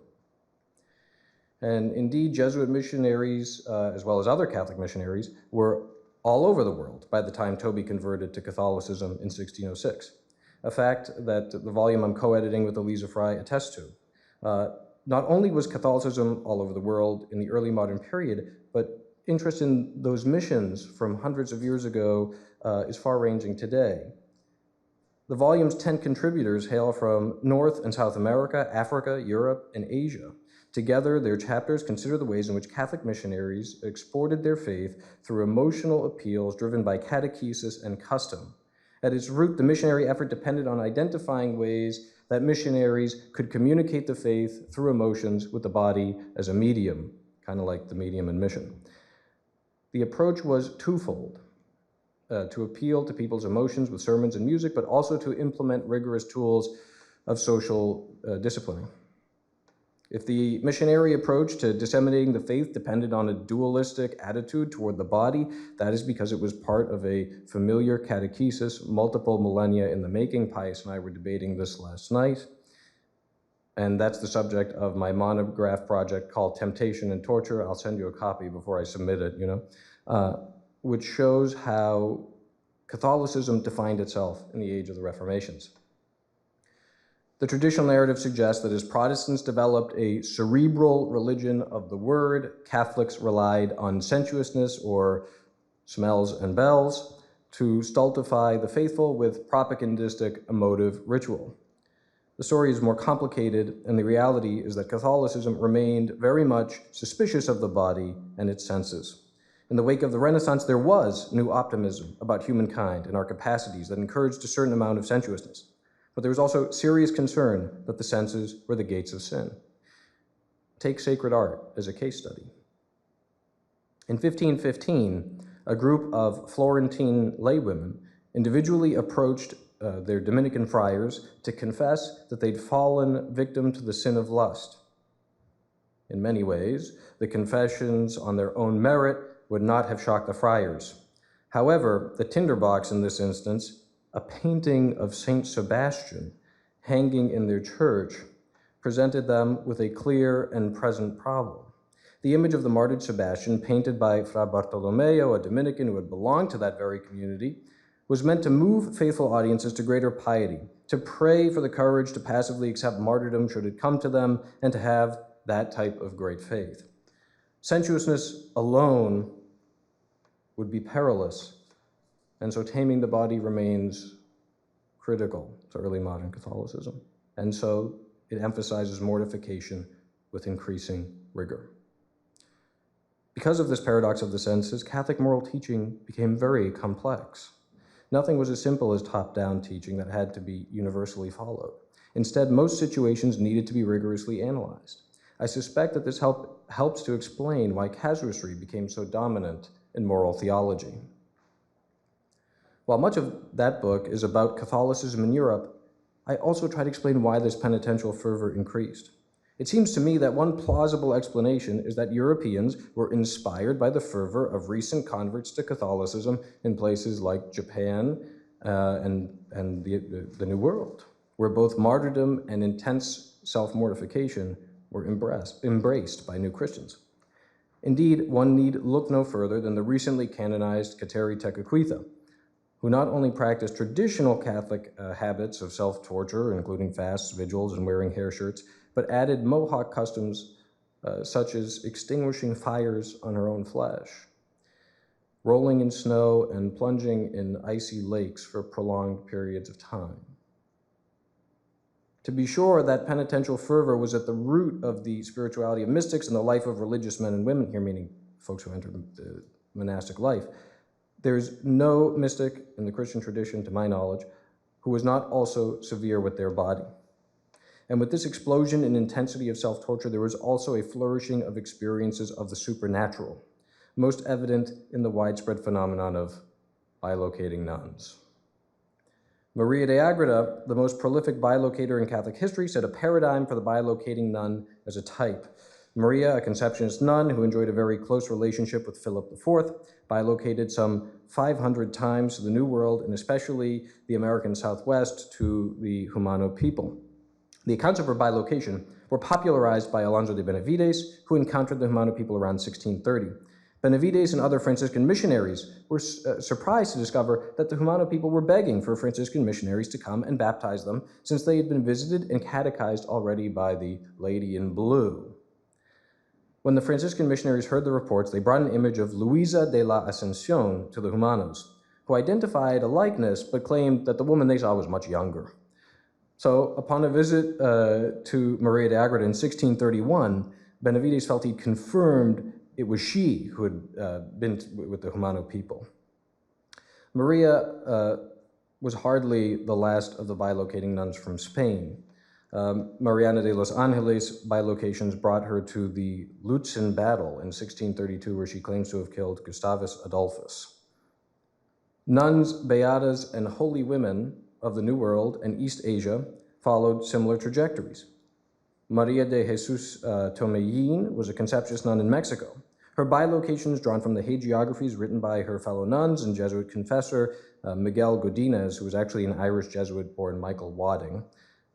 And indeed, Jesuit missionaries, as well as other Catholic missionaries, were all over the world by the time Toby converted to Catholicism in 1606, a fact that the volume I'm co-editing with Eliza Fry attests to. Not only was Catholicism all over the world in the early modern period, but interest in those missions from hundreds of years ago is far-ranging today. The volume's 10 contributors hail from North and South America, Africa, Europe, and Asia. Together, their chapters consider the ways in which Catholic missionaries exported their faith through emotional appeals driven by catechesis and custom. At its root, the missionary effort depended on identifying ways that missionaries could communicate the faith through emotions with the body as a medium, kind of like the medium in mission. The approach was twofold, to appeal to people's emotions with sermons and music, but also to implement rigorous tools of social disciplining. If the missionary approach to disseminating the faith depended on a dualistic attitude toward the body, that is because it was part of a familiar catechesis multiple millennia in the making. Pius and I were debating this last night. And that's the subject of my monograph project called Temptation and Torture. I'll send you a copy before I submit it, which shows how Catholicism defined itself in the age of the Reformations. The traditional narrative suggests that as Protestants developed a cerebral religion of the word, Catholics relied on sensuousness or smells and bells to stultify the faithful with propagandistic emotive ritual. The story is more complicated, and the reality is that Catholicism remained very much suspicious of the body and its senses. In the wake of the Renaissance, there was new optimism about humankind and our capacities that encouraged a certain amount of sensuousness. But there was also serious concern that the senses were the gates of sin. Take sacred art as a case study. In 1515, a group of Florentine laywomen individually approached their Dominican friars to confess that they'd fallen victim to the sin of lust. In many ways, the confessions on their own merit would not have shocked the friars. However, the tinderbox in this instance, a painting of Saint Sebastian hanging in their church, presented them with a clear and present problem. The image of the martyred Sebastian, painted by Fra Bartolomeo, a Dominican who had belonged to that very community, was meant to move faithful audiences to greater piety, to pray for the courage to passively accept martyrdom should it come to them, and to have that type of great faith. Sensuousness alone would be perilous, and so taming the body remains critical to early modern Catholicism. And so it emphasizes mortification with increasing rigor. Because of this paradox of the senses, Catholic moral teaching became very complex. Nothing was as simple as top-down teaching that had to be universally followed. Instead, most situations needed to be rigorously analyzed. I suspect that this helps to explain why casuistry became so dominant in moral theology. While much of that book is about Catholicism in Europe, I also try to explain why this penitential fervor increased. It seems to me that one plausible explanation is that Europeans were inspired by the fervor of recent converts to Catholicism in places like Japan and the New World, where both martyrdom and intense self-mortification were embraced by new Christians. Indeed, one need look no further than the recently canonized Kateri Tekakwitha, who not only practiced traditional Catholic habits of self-torture, including fasts, vigils, and wearing hair shirts, but added Mohawk customs such as extinguishing fires on her own flesh, rolling in snow, and plunging in icy lakes for prolonged periods of time. To be sure, that penitential fervor was at the root of the spirituality of mystics and the life of religious men and women here, meaning folks who entered the monastic life. There's no mystic in the Christian tradition, to my knowledge, who was not also severe with their body. And with this explosion in intensity of self-torture, there was also a flourishing of experiences of the supernatural, most evident in the widespread phenomenon of bilocating nuns. Maria de Agreda, the most prolific bilocator in Catholic history, set a paradigm for the bilocating nun as a type. Maria, a Conceptionist nun who enjoyed a very close relationship with Philip IV, bilocated some 500 times to the New World, and especially the American Southwest, to the Jumano people. The accounts of her bilocation were popularized by Alonzo de Benavides, who encountered the Jumano people around 1630. Benavides and other Franciscan missionaries were surprised to discover that the Jumano people were begging for Franciscan missionaries to come and baptize them, since they had been visited and catechized already by the Lady in Blue. When the Franciscan missionaries heard the reports, they brought an image of Luisa de la Ascensión to the Jumanos, who identified a likeness but claimed that the woman they saw was much younger. So upon a visit to Maria de Agreda in 1631, Benavides felt he confirmed it was she who had been with the Jumano people. Maria was hardly the last of the bilocating nuns from Spain. Mariana de los Angeles bilocations brought her to the Lutzen battle in 1632, where she claims to have killed Gustavus Adolphus. Nuns, beatas, and holy women of the New World and East Asia followed similar trajectories. Maria de Jesus Tomellin was a Conceptualist nun in Mexico. Her bilocations, drawn from the hagiographies written by her fellow nuns and Jesuit confessor Miguel Godinez, who was actually an Irish Jesuit born Michael Wadding,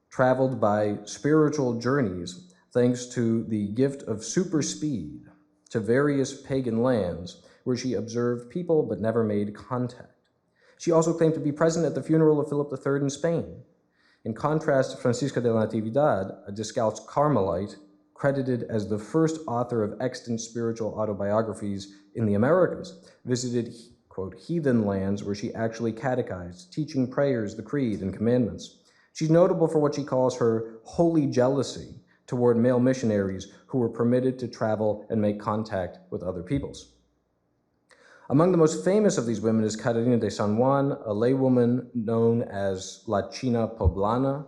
traveled by spiritual journeys thanks to the gift of super speed to various pagan lands where she observed people but never made contact. She also claimed to be present at the funeral of Philip III in Spain. In contrast, Francisca de la Natividad, a Discalced Carmelite, credited as the first author of extant spiritual autobiographies in the Americas, visited, quote, heathen lands where she actually catechized, teaching prayers, the creed, and commandments. She's notable for what she calls her holy jealousy toward male missionaries who were permitted to travel and make contact with other peoples. Among the most famous of these women is Catalina de San Juan, a laywoman known as La China Poblana.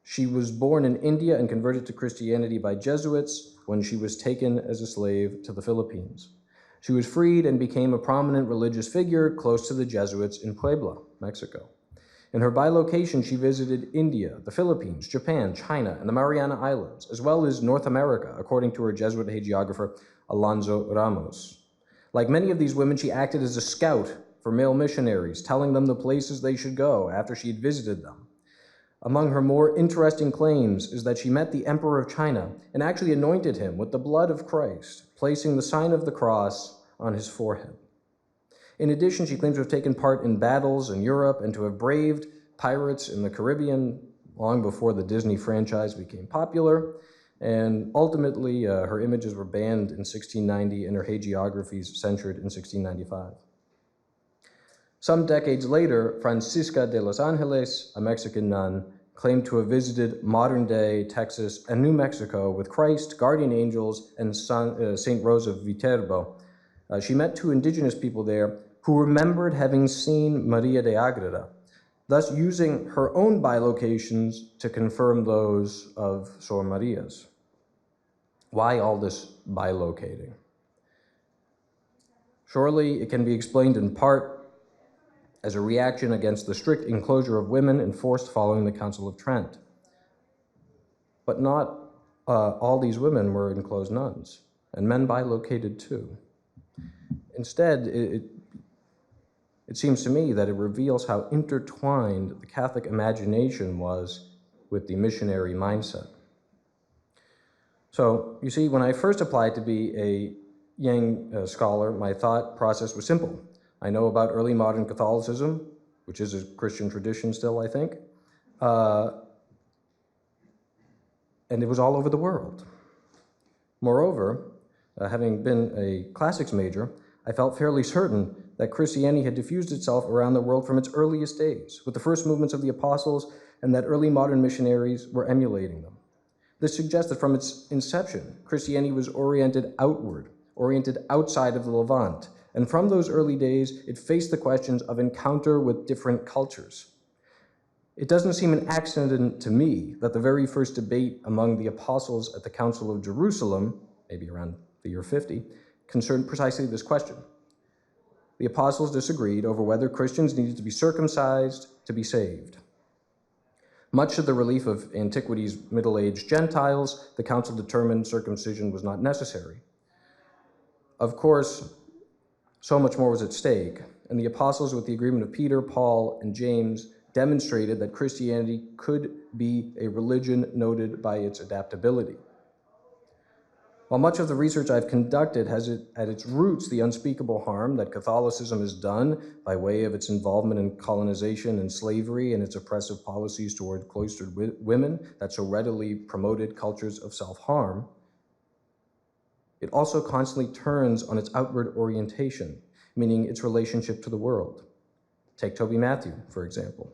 She was born in India and converted to Christianity by Jesuits when she was taken as a slave to the Philippines. She was freed and became a prominent religious figure close to the Jesuits in Puebla, Mexico. In her bilocation, she visited India, the Philippines, Japan, China, and the Mariana Islands, as well as North America, according to her Jesuit hagiographer, Alonzo Ramos. Like many of these women, she acted as a scout for male missionaries, telling them the places they should go after she had visited them. Among her more interesting claims is that she met the Emperor of China and actually anointed him with the blood of Christ, placing the sign of the cross on his forehead. In addition, she claims to have taken part in battles in Europe and to have braved pirates in the Caribbean long before the Disney franchise became popular. And ultimately, her images were banned in 1690 and her hagiographies censured in 1695. Some decades later, Francisca de los Angeles, a Mexican nun, claimed to have visited modern-day Texas and New Mexico with Christ, guardian angels, and St. Rose of Viterbo. She met two indigenous people there who remembered having seen Maria de Agreda, thus using her own bilocations to confirm those of Sor Maria's. Why all this bilocating? Surely it can be explained in part as a reaction against the strict enclosure of women enforced following the Council of Trent. But not all these women were enclosed nuns, and men bilocated too. Instead, it seems to me that it reveals how intertwined the Catholic imagination was with the missionary mindset. So, you see, when I first applied to be a Yang scholar, my thought process was simple. I know about early modern Catholicism, which is a Christian tradition still, I think, and it was all over the world. Moreover, having been a classics major, I felt fairly certain that Christianity had diffused itself around the world from its earliest days, with the first movements of the apostles, and that early modern missionaries were emulating them. This suggests that from its inception, Christianity was oriented outward, oriented outside of the Levant, and from those early days, it faced the questions of encounter with different cultures. It doesn't seem an accident to me that the very first debate among the apostles at the Council of Jerusalem, maybe around the year 50, concerned precisely this question. The apostles disagreed over whether Christians needed to be circumcised to be saved. Much to the relief of antiquity's middle-aged Gentiles, the council determined circumcision was not necessary. Of course, so much more was at stake, and the apostles, with the agreement of Peter, Paul, and James, demonstrated that Christianity could be a religion noted by its adaptability. While much of the research I've conducted has at its roots the unspeakable harm that Catholicism has done by way of its involvement in colonization and slavery and its oppressive policies toward cloistered women that so readily promoted cultures of self-harm, it also constantly turns on its outward orientation, meaning its relationship to the world. Take Toby Matthew, for example.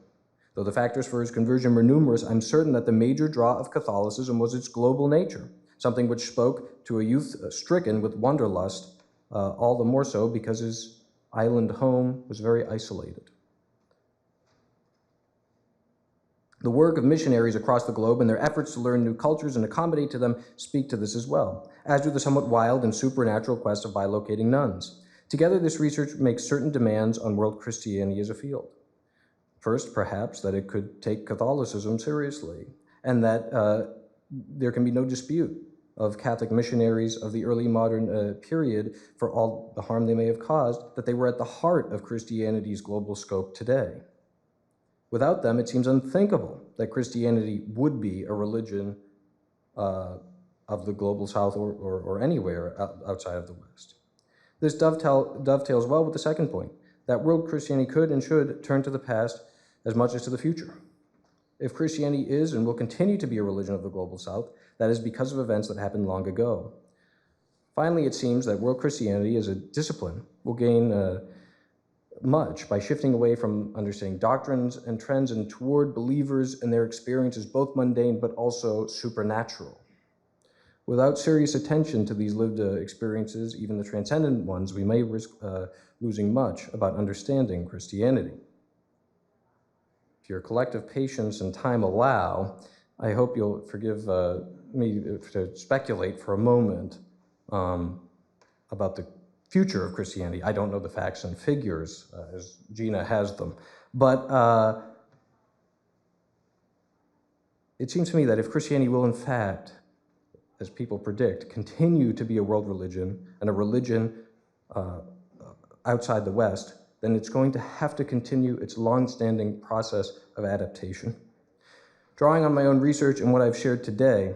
Though the factors for his conversion were numerous, I'm certain that the major draw of Catholicism was its global nature, something which spoke to a youth stricken with wanderlust, all the more so because his island home was very isolated. The work of missionaries across the globe and their efforts to learn new cultures and accommodate to them speak to this as well, as do the somewhat wild and supernatural quest of bilocating nuns. Together, this research makes certain demands on world Christianity as a field. First, perhaps, that it could take Catholicism seriously, and that there can be no dispute of Catholic missionaries of the early modern period, for all the harm they may have caused, that they were at the heart of Christianity's global scope today. Without them, it seems unthinkable that Christianity would be a religion of the global south or anywhere outside of the West. This dovetails well with the second point, that world Christianity could and should turn to the past as much as to the future. If Christianity is and will continue to be a religion of the global south, that is because of events that happened long ago. Finally, it seems that world Christianity as a discipline will gain much by shifting away from understanding doctrines and trends and toward believers and their experiences, both mundane but also supernatural. Without serious attention to these lived experiences, even the transcendent ones, we may risk losing much about understanding Christianity. If your collective patience and time allow, I hope you'll forgive me to speculate for a moment about the future of Christianity. I don't know the facts and figures as Gina has them, but it seems to me that if Christianity will in fact, as people predict, continue to be a world religion and a religion outside the West, then it's going to have to continue its long-standing process of adaptation. Drawing on my own research and what I've shared today,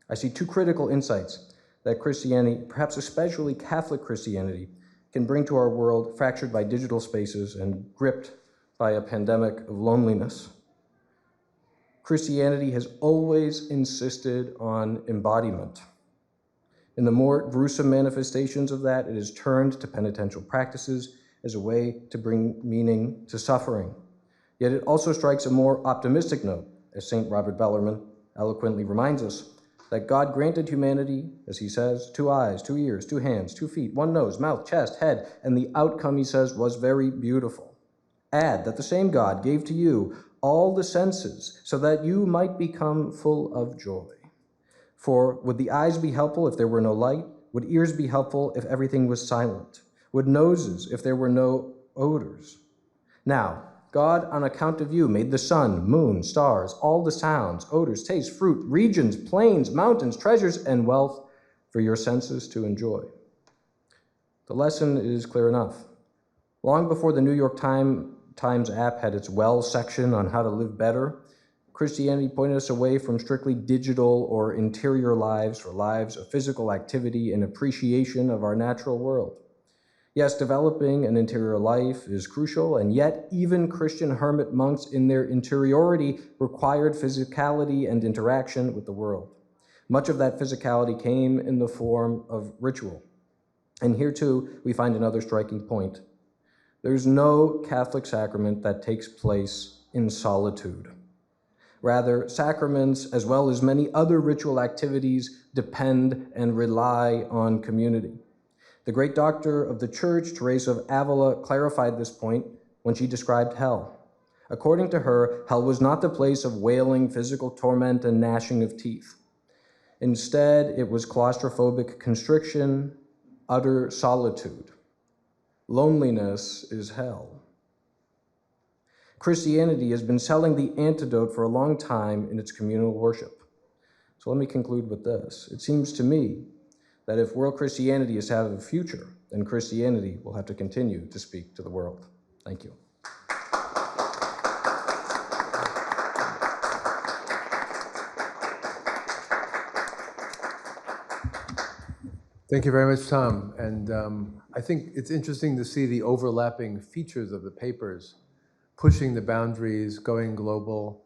I see two critical insights that Christianity, perhaps especially Catholic Christianity, can bring to our world fractured by digital spaces and gripped by a pandemic of loneliness. Christianity has always insisted on embodiment. In the more gruesome manifestations of that, it has turned to penitential practices as a way to bring meaning to suffering. Yet it also strikes a more optimistic note, as St. Robert Bellarmine eloquently reminds us, that God granted humanity, as he says, 2 eyes, 2 ears, 2 hands, 2 feet, 1 nose, mouth, chest, head, and the outcome, he says, was very beautiful. Add that the same God gave to you all the senses so that you might become full of joy. For would the eyes be helpful if there were no light? Would ears be helpful if everything was silent? Would noses if there were no odors? Now, God, on account of you, made the sun, moon, stars, all the sounds, odors, tastes, fruit, regions, plains, mountains, treasures, and wealth for your senses to enjoy. The lesson is clear enough. Long before the New York Times app had its well section on how to live better, Christianity pointed us away from strictly digital or interior lives for lives of physical activity and appreciation of our natural world. Yes, developing an interior life is crucial, and yet even Christian hermit monks in their interiority required physicality and interaction with the world. Much of that physicality came in the form of ritual. And here too, we find another striking point. There's no Catholic sacrament that takes place in solitude. Rather, sacraments, as well as many other ritual activities, depend and rely on community. The great doctor of the Church, Teresa of Avila, clarified this point when she described hell. According to her, hell was not the place of wailing, physical torment, and gnashing of teeth. Instead, it was claustrophobic constriction, utter solitude. Loneliness is hell. Christianity has been selling the antidote for a long time in its communal worship. So let me conclude with this. It seems to me that if world Christianity is to have a future, then Christianity will have to continue to speak to the world. Thank you. Thank you very much, Tom. And I think it's interesting to see the overlapping features of the papers, pushing the boundaries, going global.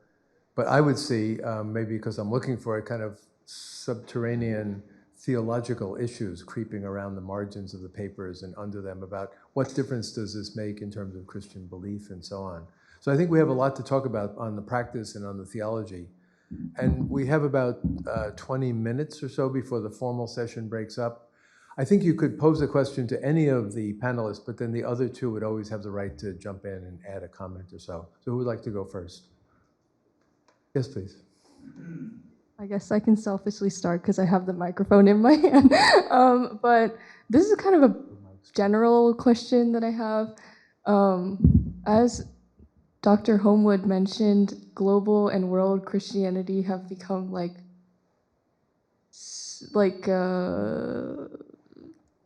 But I would see, maybe because I'm looking for a kind of subterranean theological issues creeping around the margins of the papers and under them about what difference does this make in terms of Christian belief and so on. So I think we have a lot to talk about on the practice and on the theology. And we have about 20 minutes or so before the formal session breaks up. I think you could pose a question to any of the panelists, but then the other two would always have the right to jump in and add a comment or so. So who would like to go first? Yes, please. I guess I can selfishly start because I have the microphone in my hand. But this is kind of a general question that I have. As Dr. Homewood mentioned, global and world Christianity have become like like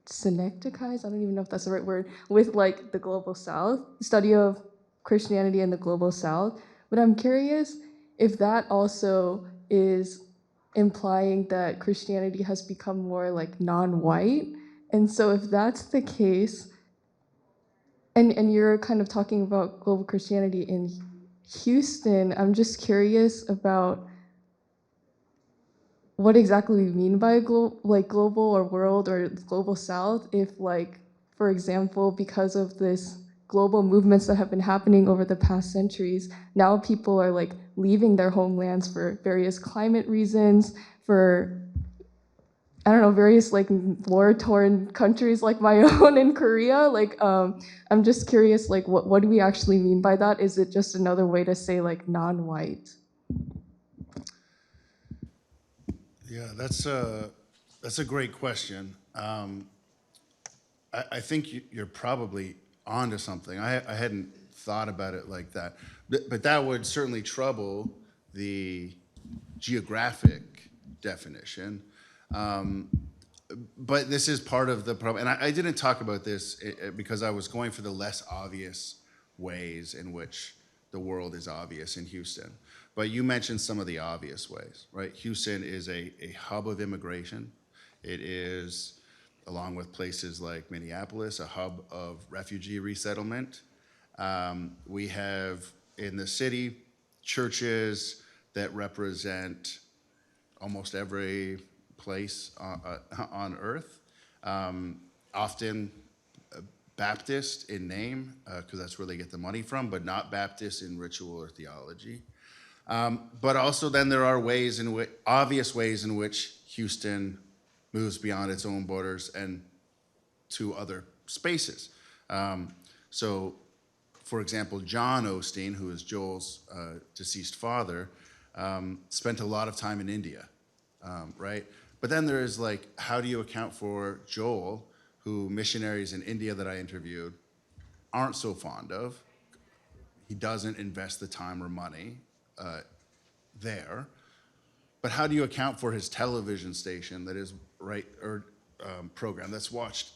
synecdochize, I don't even know if that's the right word, with like the global south, study of Christianity in the global south. But I'm curious if that also is implying that Christianity has become more like non-white. And so if that's the case, and you're kind of talking about global Christianity in Houston, I'm just curious about what exactly we mean by global or world or global south. If like, for example, because of this global movements that have been happening over the past centuries, now people are like leaving their homelands for various climate reasons, for I don't know, various like war-torn countries like my own in Korea. Like, I'm just curious, like, what do we actually mean by that? Is it just another way to say like non-white? Yeah, that's a great question. I think you're probably onto something. I hadn't thought about it like that, but that would certainly trouble the geographic definition. But this is part of the problem, and I didn't talk about this because I was going for the less obvious ways in which the world is obvious in Houston. But you mentioned some of the obvious ways, right? Houston is a hub of immigration. It is, along with places like Minneapolis, a hub of refugee resettlement. We have in the city churches that represent almost every place on earth, often Baptist in name, because that's where they get the money from, but not Baptist in ritual or theology. But also then there are obvious ways in which Houston moves beyond its own borders and to other spaces. So, for example, John Osteen, who is Joel's deceased father, spent a lot of time in India, right? But then there is like, how do you account for Joel, who missionaries in India that I interviewed aren't so fond of? He doesn't invest the time or money there. But how do you account for his television station that is program that's watched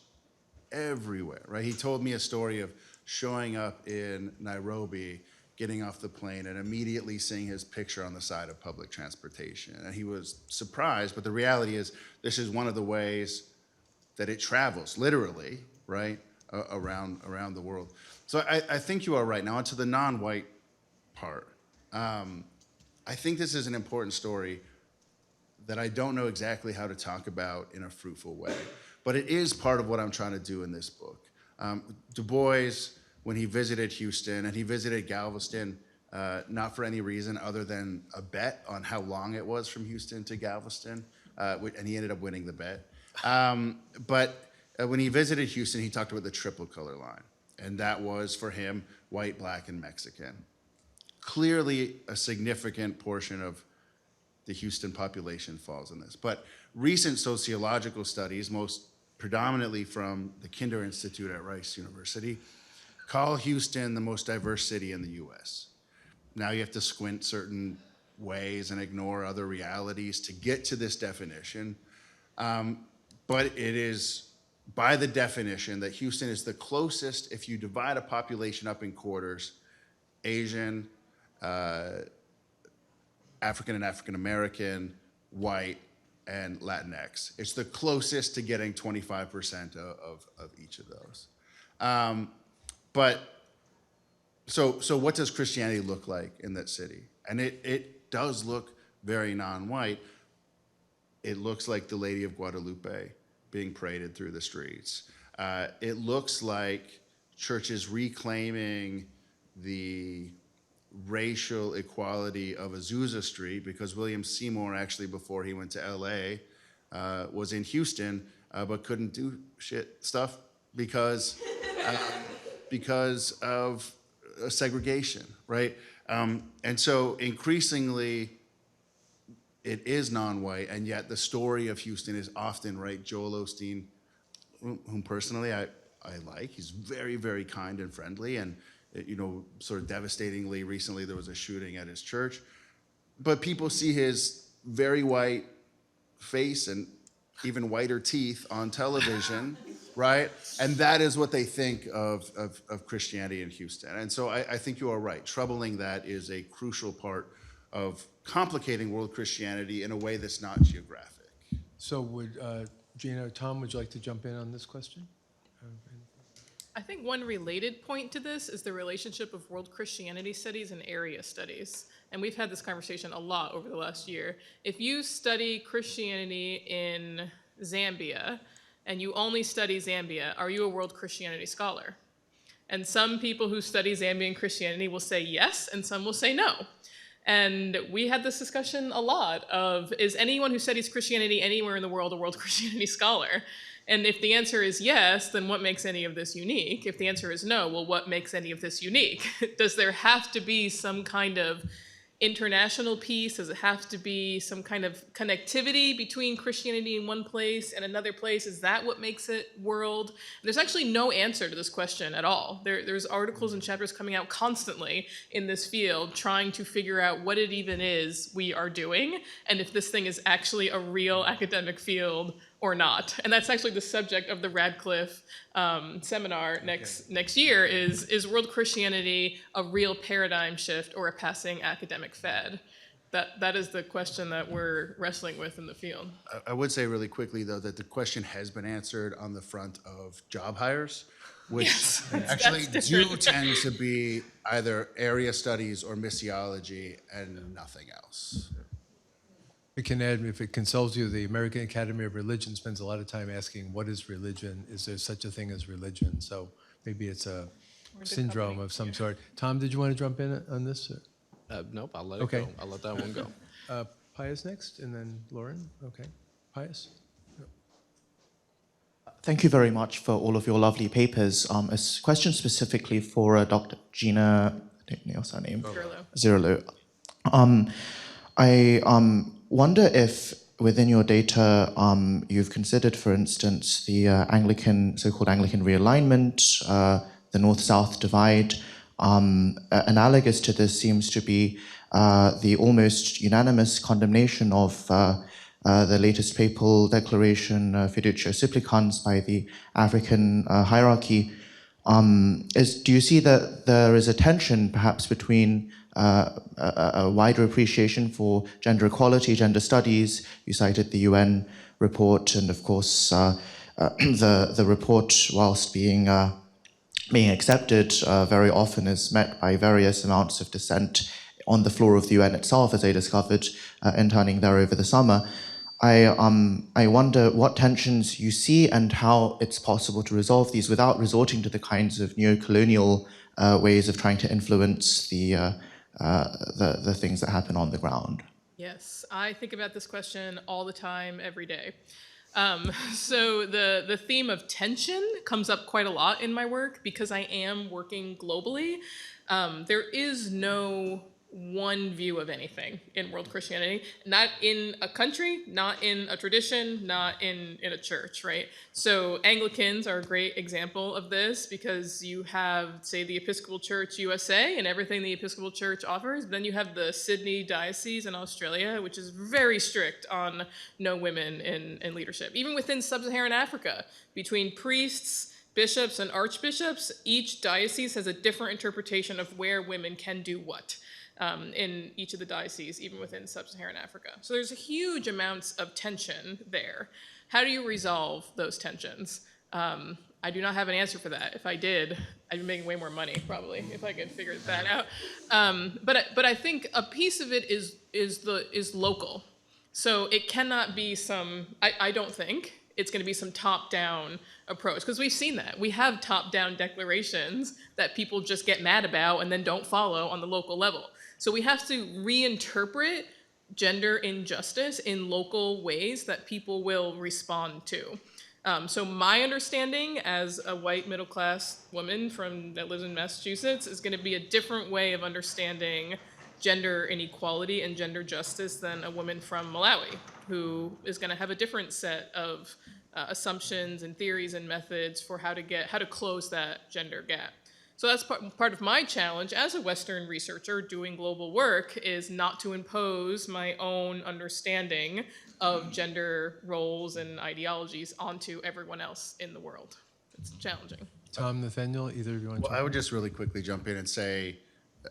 everywhere, right? He told me a story of showing up in Nairobi, getting off the plane, and immediately seeing his picture on the side of public transportation. And he was surprised, but the reality is this is one of the ways that it travels, literally, right, around the world. So I think you are right. Now, onto the non-white part. I think this is an important story that I don't know exactly how to talk about in a fruitful way, but it is part of what I'm trying to do in this book. Du Bois, when he visited Houston, and he visited Galveston, not for any reason other than a bet on how long it was from Houston to Galveston, and he ended up winning the bet. But when he visited Houston, he talked about the triple color line, and that was for him white, black, and Mexican. Clearly, a significant portion of the Houston population falls in this. But recent sociological studies, most predominantly from the Kinder Institute at Rice University, call Houston the most diverse city in the US. Now you have to squint certain ways and ignore other realities to get to this definition. But it is by the definition that Houston is the closest, if you divide a population up in quarters, Asian, African and African American, white, and Latinx. It's the closest to getting 25% of each of those. But so what does Christianity look like in that city? And it does look very non-white. It looks like the Lady of Guadalupe being paraded through the streets. It looks like churches reclaiming the racial equality of Azusa Street, because William Seymour actually, before he went to LA, was in Houston, but couldn't do stuff because of segregation, right? And so increasingly, it is non-white, and yet the story of Houston is often, right, Joel Osteen, whom personally I like. He's very, very kind and friendly, and sort of devastatingly, recently there was a shooting at his church. But people see his very white face and even whiter teeth on television, right? And that is what they think of Christianity in Houston. And so I think you are right. Troubling that is a crucial part of complicating world Christianity in a way that's not geographic. So would Gina or Tom, would you like to jump in on this question? I think one related point to this is the relationship of world Christianity studies and area studies. And we've had this conversation a lot over the last year. If you study Christianity in Zambia and you only study Zambia, are you a world Christianity scholar? And some people who study Zambian Christianity will say yes, and some will say no. And we had this discussion a lot of, is anyone who studies Christianity anywhere in the world a world Christianity scholar? And if the answer is yes, then what makes any of this unique? If the answer is no, well, what makes any of this unique? Does there have to be some kind of international piece? Does it have to be some kind of connectivity between Christianity in one place and another place? Is that what makes it world? There's actually no answer to this question at all. There's articles and chapters coming out constantly in this field trying to figure out what it even is we are doing and if this thing is actually a real academic field or not. And that's actually the subject of the Radcliffe seminar next year is world Christianity a real paradigm shift or a passing academic fad? That is the question that we're wrestling with in the field. I would say really quickly, though, that the question has been answered on the front of job hires, which actually do tend to be either area studies or missiology and nothing else. We can add, if it consoles you, the American Academy of Religion spends a lot of time asking, what is religion? Is there such a thing as religion? So maybe it's a syndrome of some sort. Tom, did you want to jump in on this? Nope, I'll let it go. I'll let that one go. Pius next, and then Lauren. Okay, Pius? Thank you very much for all of your lovely papers. A question specifically for Dr. Gina, I don't know her name. Zurlo. I wonder if within your data you've considered, for instance, the so-called Anglican realignment, the North-South divide. Analogous to this seems to be the almost unanimous condemnation of the latest papal declaration, Fiducia Supplicans, by the African hierarchy. Do you see that there is a tension perhaps between a wider appreciation for gender equality, gender studies? You cited the UN report, and of course the report, whilst being accepted, very often is met by various amounts of dissent on the floor of the UN itself, as they discovered interning there over the summer. I wonder what tensions you see and how it's possible to resolve these without resorting to the kinds of neo-colonial ways of trying to influence the things that happen on the ground. Yes, I think about this question all the time, every day. So the theme of tension comes up quite a lot in my work because I am working globally. There is no one view of anything in world Christianity, not in a country, not in a tradition, not in a church, right? So Anglicans are a great example of this because you have, say, the Episcopal Church USA and everything the Episcopal Church offers, but then you have the Sydney Diocese in Australia, which is very strict on no women in leadership. Even within sub-Saharan Africa, between priests, bishops, and archbishops, each diocese has a different interpretation of where women can do what. In each of the dioceses, even within sub-Saharan Africa. So there's huge amounts of tension there. How do you resolve those tensions? I do not have an answer for that. If I did, I'd be making way more money, probably, if I could figure that out. But I think a piece of it is local. So it cannot be I don't think it's going to be some top-down approach, because we've seen that. We have top-down declarations that people just get mad about and then don't follow on the local level. So we have to reinterpret gender injustice in local ways that people will respond to. So my understanding as a white middle-class woman that lives in Massachusetts is going to be a different way of understanding gender inequality and gender justice than a woman from Malawi, who is going to have a different set of assumptions and theories and methods for how to close that gender gap. So that's part of my challenge as a Western researcher doing global work, is not to impose my own understanding of gender roles and ideologies onto everyone else in the world. It's challenging. Tom, Nathaniel, either of you want to? Well, I would just really quickly jump in and say,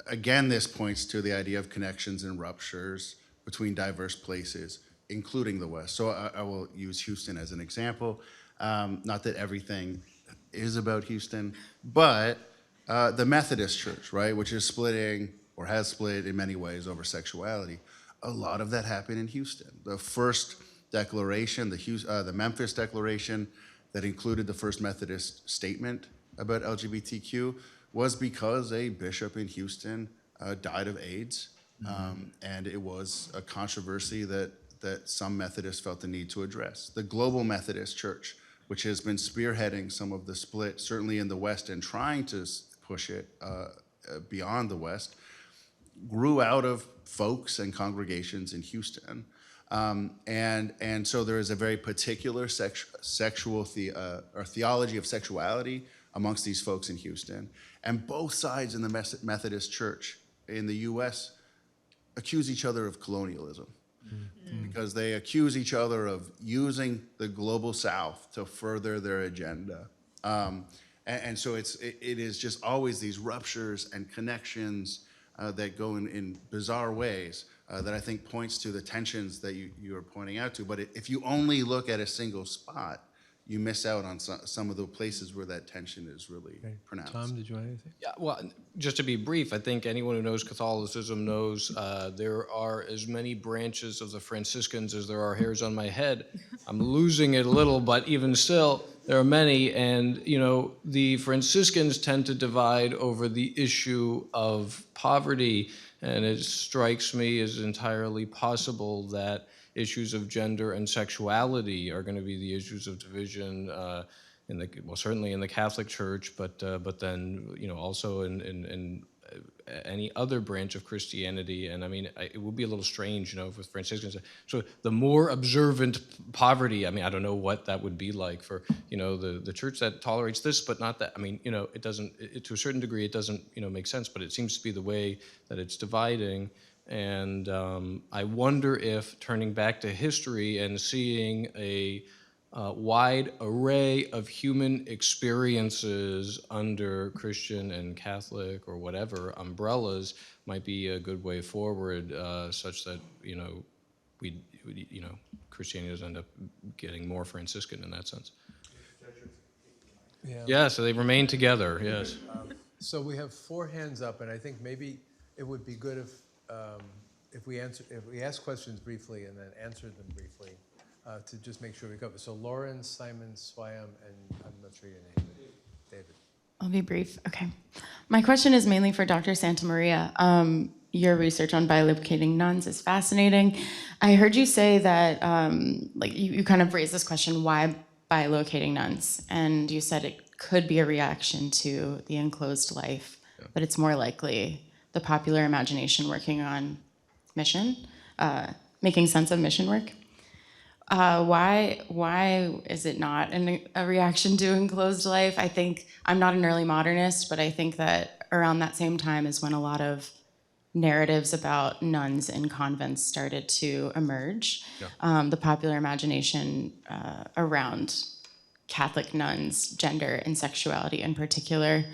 again, this points to the idea of connections and ruptures between diverse places, including the West. So I will use Houston as an example. Not that everything is about Houston, but the Methodist Church, right, which is splitting or has split in many ways over sexuality. A lot of that happened in Houston. The first declaration, the Memphis Declaration, that included the first Methodist statement about LGBTQ was because a bishop in Houston died of AIDS. And it was a controversy that some Methodists felt the need to address. The Global Methodist Church, which has been spearheading some of the split, certainly in the West, and trying to push it beyond the West, grew out of folks and congregations in Houston. And so there is a very particular theology of sexuality amongst these folks in Houston. And both sides in the Methodist Church in the US accuse each other of colonialism, because they accuse each other of using the global South to further their agenda. And so it is just always these ruptures and connections that go in bizarre ways that I think points to the tensions that you are pointing out to. But if you only look at a single spot, you miss out on some of the places where that tension is really pronounced. Tom, did you want anything? Yeah, well, just to be brief, I think anyone who knows Catholicism knows there are as many branches of the Franciscans as there are hairs on my head. I'm losing it a little, but even still, there are many. And, you know, the Franciscans tend to divide over the issue of poverty. And it strikes me as entirely possible that issues of gender and sexuality are going to be the issues of division certainly in the Catholic Church, but then, you know, also in any other branch of Christianity. And I mean, it would be a little strange, you know, with Franciscans. So the more observant poverty, I mean, I don't know what that would be like for, you know, the church that tolerates this, but not that. I mean, you know, it doesn't, to a certain degree, it doesn't, you know, make sense, but it seems to be the way that it's dividing. And I wonder if turning back to history and seeing a wide array of human experiences under Christian and Catholic or whatever umbrellas might be a good way forward, such that, you know, Christianity doesn't end up getting more Franciscan in that sense. Yeah, so they remain together, yes. So we have 4 hands up, and I think maybe it would be good if we ask questions briefly and then answer them briefly to just make sure we cover. So Lauren, Simon, Swayam, and I'm not sure your name, David. I'll be brief. Okay. My question is mainly for Dr. Santamaria. Your research on bilocating nuns is fascinating. I heard you say that, you kind of raised this question, why bilocating nuns? And you said it could be a reaction to the enclosed life, but it's more likely the popular imagination working on mission, making sense of mission work. Why is it not a reaction to enclosed life? I think, I'm not an early modernist, but I think that around that same time is when a lot of narratives about nuns in convents started to emerge. Yeah. The popular imagination around Catholic nuns, gender and sexuality in particular,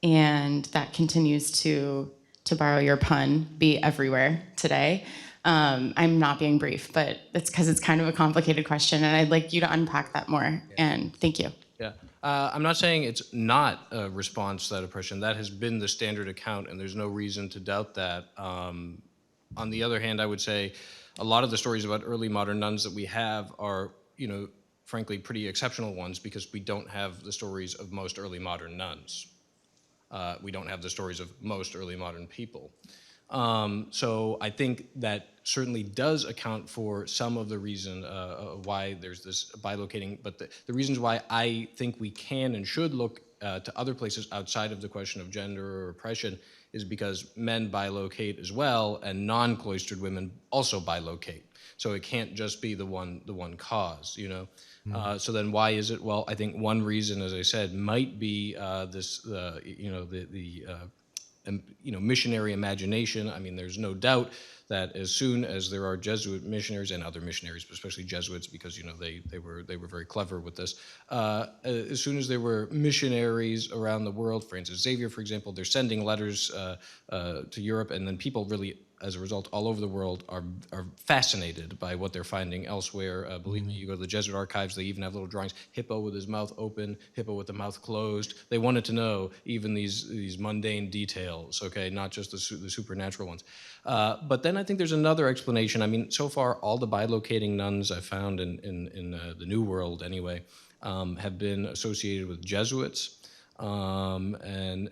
and that continues to borrow your pun, be everywhere today. I'm not being brief, but it's because it's kind of a complicated question, and I'd like you to unpack that more. Yeah. And thank you. Yeah, I'm not saying it's not a response to that oppression. That has been the standard account, and there's no reason to doubt that. On the other hand, I would say a lot of the stories about early modern nuns that we have are, you know, frankly, pretty exceptional ones, because we don't have the stories of most early modern nuns. We don't have the stories of most early modern people. So I think that certainly does account for some of the reason why there's this bilocating, but the reasons why I think we can and should look to other places outside of the question of gender or oppression is because men bilocate as well, and non-cloistered women also bilocate. So it can't just be the one cause, you know. So then why is it? Well, I think one reason, as I said, might be missionary imagination. I mean, there's no doubt that as soon as there are Jesuit missionaries and other missionaries, but especially Jesuits, because they were very clever with this. As soon as there were missionaries around the world, Francis Xavier, for example, they're sending letters to Europe, and then people really, as a result, all over the world are fascinated by what they're finding elsewhere. Believe me, you go to the Jesuit archives, they even have little drawings, hippo with his mouth open, hippo with the mouth closed. They wanted to know even these mundane details, okay, not just the supernatural ones. But then I think there's another explanation. I mean, so far, all the bilocating nuns I've found in the New World, anyway, have been associated with Jesuits. And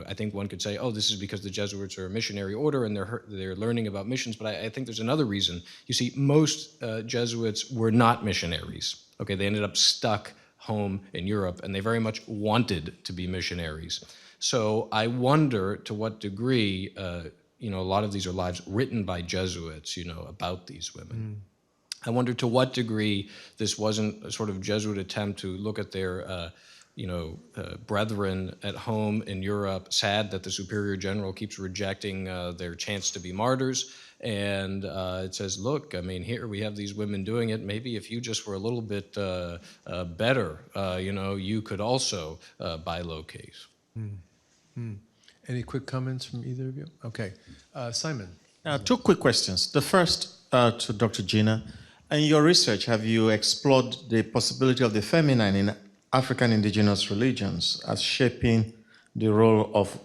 I think one could say, oh, this is because the Jesuits are a missionary order and they're learning about missions. But I think there's another reason. You see, most Jesuits were not missionaries. Okay, they ended up stuck home in Europe, and they very much wanted to be missionaries. So I wonder to what degree, a lot of these are lives written by Jesuits, about these women. I wonder to what degree this wasn't a sort of Jesuit attempt to look at their brethren at home in Europe, sad that the Superior General keeps rejecting their chance to be martyrs. And it says, look, I mean, here we have these women doing it. Maybe if you just were a little bit better, you could also bilocate. Any quick comments from either of you? Okay. Simon. Two quick questions. The first to Dr. Gina. In your research, have you explored the possibility of the feminine in African indigenous religions as shaping the role of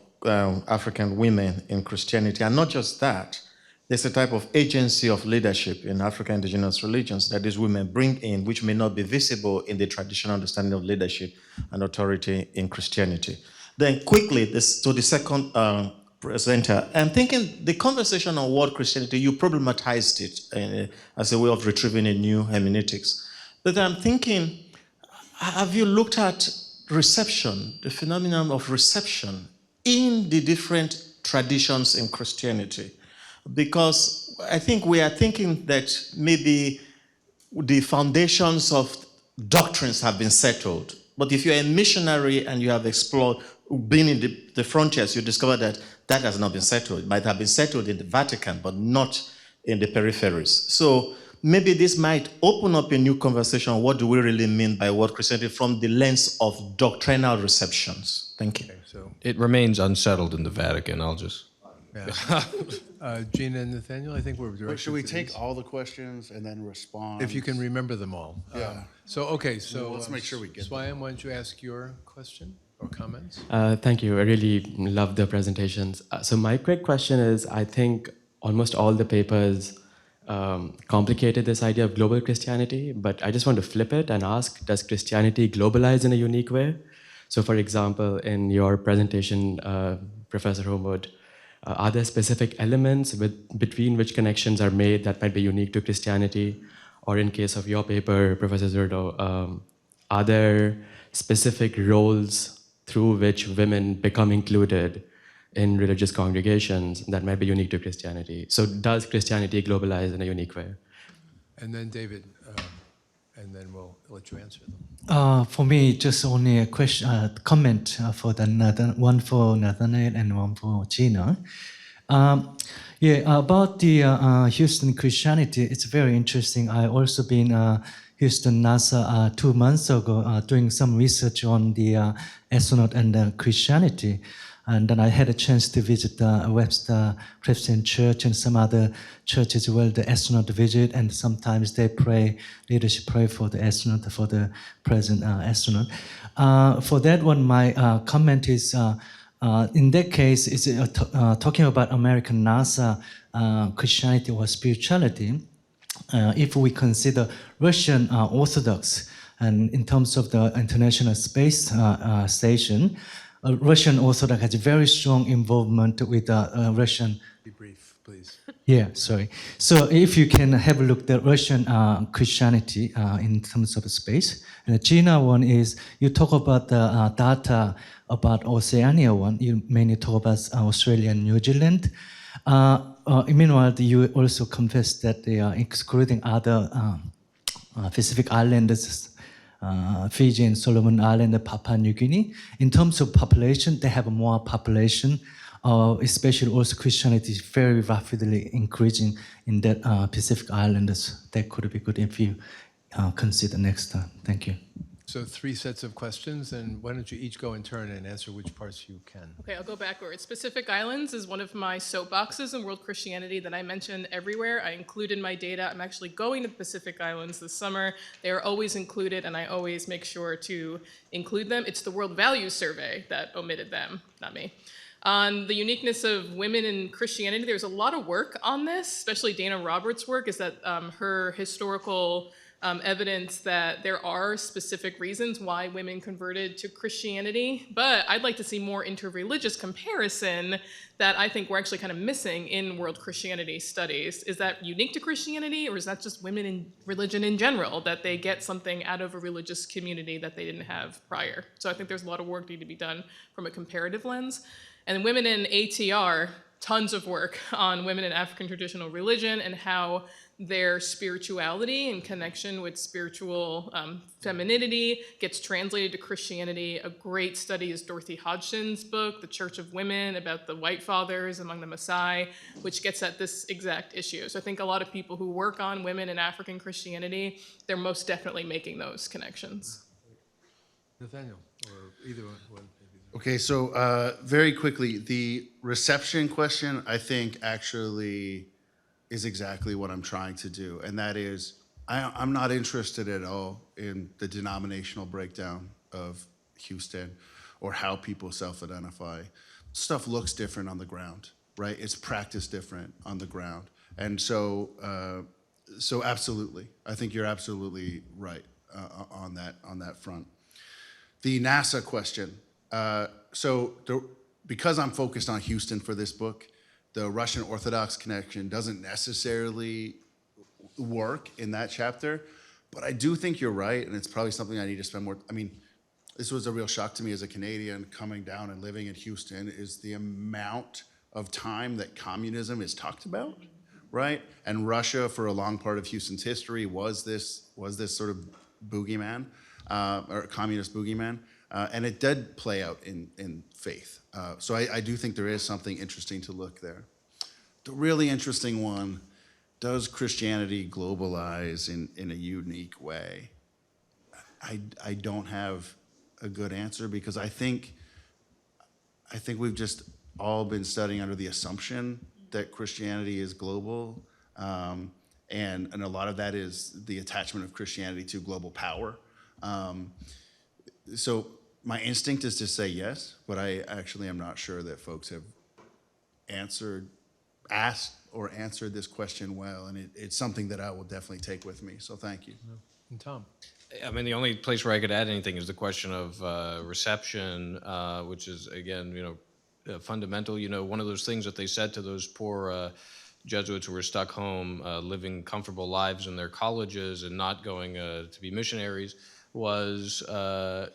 African women in Christianity? And not just that, there's a type of agency of leadership in African indigenous religions that these women bring in, which may not be visible in the traditional understanding of leadership and authority in Christianity. Then quickly, to the second presenter, I'm thinking the conversation on world Christianity, you problematized it as a way of retrieving a new hermeneutics. But I'm thinking, have you looked at reception, the phenomenon of reception in the different traditions in Christianity? Because I think we are thinking that maybe the foundations of doctrines have been settled. But if you're a missionary and you have explored, been in the frontiers, you discover that that has not been settled. It might have been settled in the Vatican, but not in the peripheries. So maybe this might open up a new conversation on what do we really mean by world Christianity from the lens of doctrinal receptions. Thank you. Okay, so, It remains unsettled in the Vatican, I'll just... yeah. Gina and Nathaniel, I think we're directed. Wait, should we to take these. all the questions and then respond? If you can remember them all. Yeah. So Let's make sure we get them. Swayam, why don't you ask your question or comments? Thank you. I really love the presentations. So my quick question is, I think almost all the papers complicated this idea of global Christianity, but I just want to flip it and ask, does Christianity globalize in a unique way? So for example, in your presentation, Professor Homewood, are there specific elements between which connections are made that might be unique to Christianity? Or in case of your paper, Professor Zurlo, are there specific roles through which women become included in religious congregations that might be unique to Christianity? So does Christianity globalize in a unique way? And then David, and then we'll let you answer them. For me, just only a question, comment for one for Nathanael and one for Gina. About the Houston Christianity, it's very interesting. I also been Houston NASA 2 months ago doing some research on the astronaut and Christianity. And then I had a chance to visit the Webster Christian Church and some other churches where the astronaut visit, and sometimes they pray, leadership pray for the astronaut, for the present astronaut. For that one, my comment is, in that case, is talking about American NASA Christianity or spirituality. If we consider Russian Orthodox, and in terms of the International Space Station, Russian Orthodox has very strong involvement with Russian. Be brief, please. Yeah, sorry. So if you can have a look at the Russian Christianity in terms of space. And the Gina one is, you talk about the data about Oceania one, you mainly talk about Australia and New Zealand. Meanwhile, you also confess that they are excluding other Pacific islands, Fiji and Solomon Island, Papua New Guinea. In terms of population, they have more population especially also Christianity is very rapidly increasing in that Pacific Islanders. That could be good if you consider next time. Thank you. So 3 sets of questions, and why don't you each go in turn and answer which parts you can. Okay, I'll go backwards. Pacific Islands is one of my soapboxes in world Christianity that I mention everywhere. I include in my data. I'm actually going to the Pacific Islands this summer. They are always included, and I always make sure to include them. It's the World Values Survey that omitted them, not me. On the uniqueness of women in Christianity, there's a lot of work on this, especially Dana Roberts' work, is that her historical evidence that there are specific reasons why women converted to Christianity, but I'd like to see more interreligious comparison that I think we're actually kind of missing in world Christianity studies. Is that unique to Christianity, or is that just women in religion in general, that they get something out of a religious community that they didn't have prior? So I think there's a lot of work need to be done from a comparative lens. And women in ATR, tons of work on women in African traditional religion and how their spirituality in connection with spiritual femininity gets translated to Christianity. A great study is Dorothy Hodgson's book, The Church of Women, about the white fathers among the Maasai, which gets at this exact issue. So I think a lot of people who work on women in African Christianity, they're most definitely making those connections. Nathaniel, or either one. Okay, so very quickly, the reception question, I think, actually is exactly what I'm trying to do. And that is, I'm not interested at all in the denominational breakdown of Houston or how people self-identify. Stuff looks different on the ground, right? It's practiced different on the ground. And so absolutely, I think you're absolutely right on that front. The NASA question. Because I'm focused on Houston for this book, the Russian Orthodox connection doesn't necessarily work in that chapter, but I do think you're right, and it's probably something I need to spend more, this was a real shock to me as a Canadian coming down and living in Houston, is the amount of time that communism is talked about, right? And Russia, for a long part of Houston's history, was this sort of boogeyman, or communist boogeyman. And it did play out in faith. So I do think there is something interesting to look there. The really interesting one, does Christianity globalize in a unique way? I don't have a good answer, because I think we've just all been studying under the assumption that Christianity is global. And a lot of that is the attachment of Christianity to global power. So my instinct is to say yes, but I actually am not sure that folks have asked or answered this question well, and it's something that I will definitely take with me, so thank you. And Tom? The only place where I could add anything is the question of reception, which is, again, fundamental. One of those things that they said to those poor Jesuits who were stuck home, living comfortable lives in their colleges and not going to be missionaries, was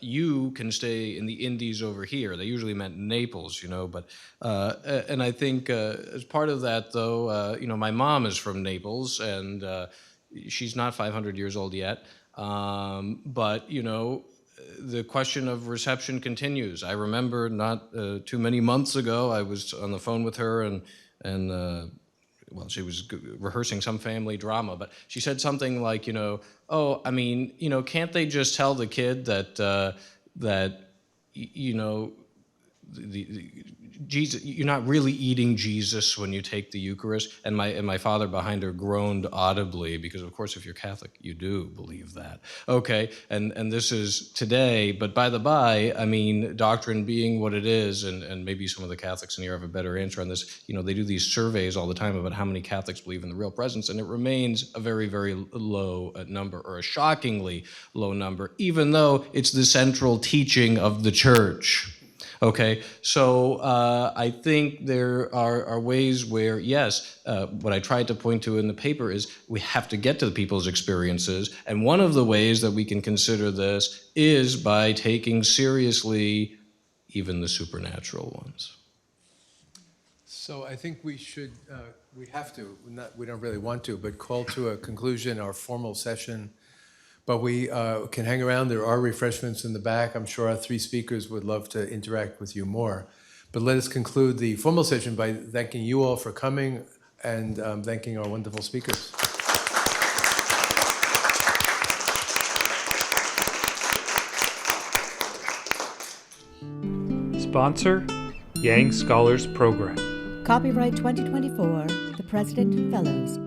you can stay in the Indies over here. They usually meant Naples, but, and I think as part of that, though, my mom is from Naples, and she's not 500 years old yet, but, the question of reception continues. I remember not too many months ago, I was on the phone with her, and she was rehearsing some family drama, but she said something like, can't they just tell the kid that Jesus, you're not really eating Jesus when you take the Eucharist? And my father behind her groaned audibly, because of course if you're Catholic, you do believe that. Okay, and this is today, but by the by, doctrine being what it is, and maybe some of the Catholics in here have a better answer on this, they do these surveys all the time about how many Catholics believe in the real presence, and it remains a very, very low number, or a shockingly low number, even though it's the central teaching of the Church. Okay, so I think there are ways where, yes, what I tried to point to in the paper is we have to get to the people's experiences, and one of the ways that we can consider this is by taking seriously even the supernatural ones. So I think we should, we have to, we don't really want to, but call to a conclusion our formal session. But we can hang around. There are refreshments in the back. I'm sure our 3 speakers would love to interact with you more. But let us conclude the formal session by thanking you all for coming and thanking our wonderful speakers. Sponsor, Yang Scholars Program. Copyright 2024, the President and Fellows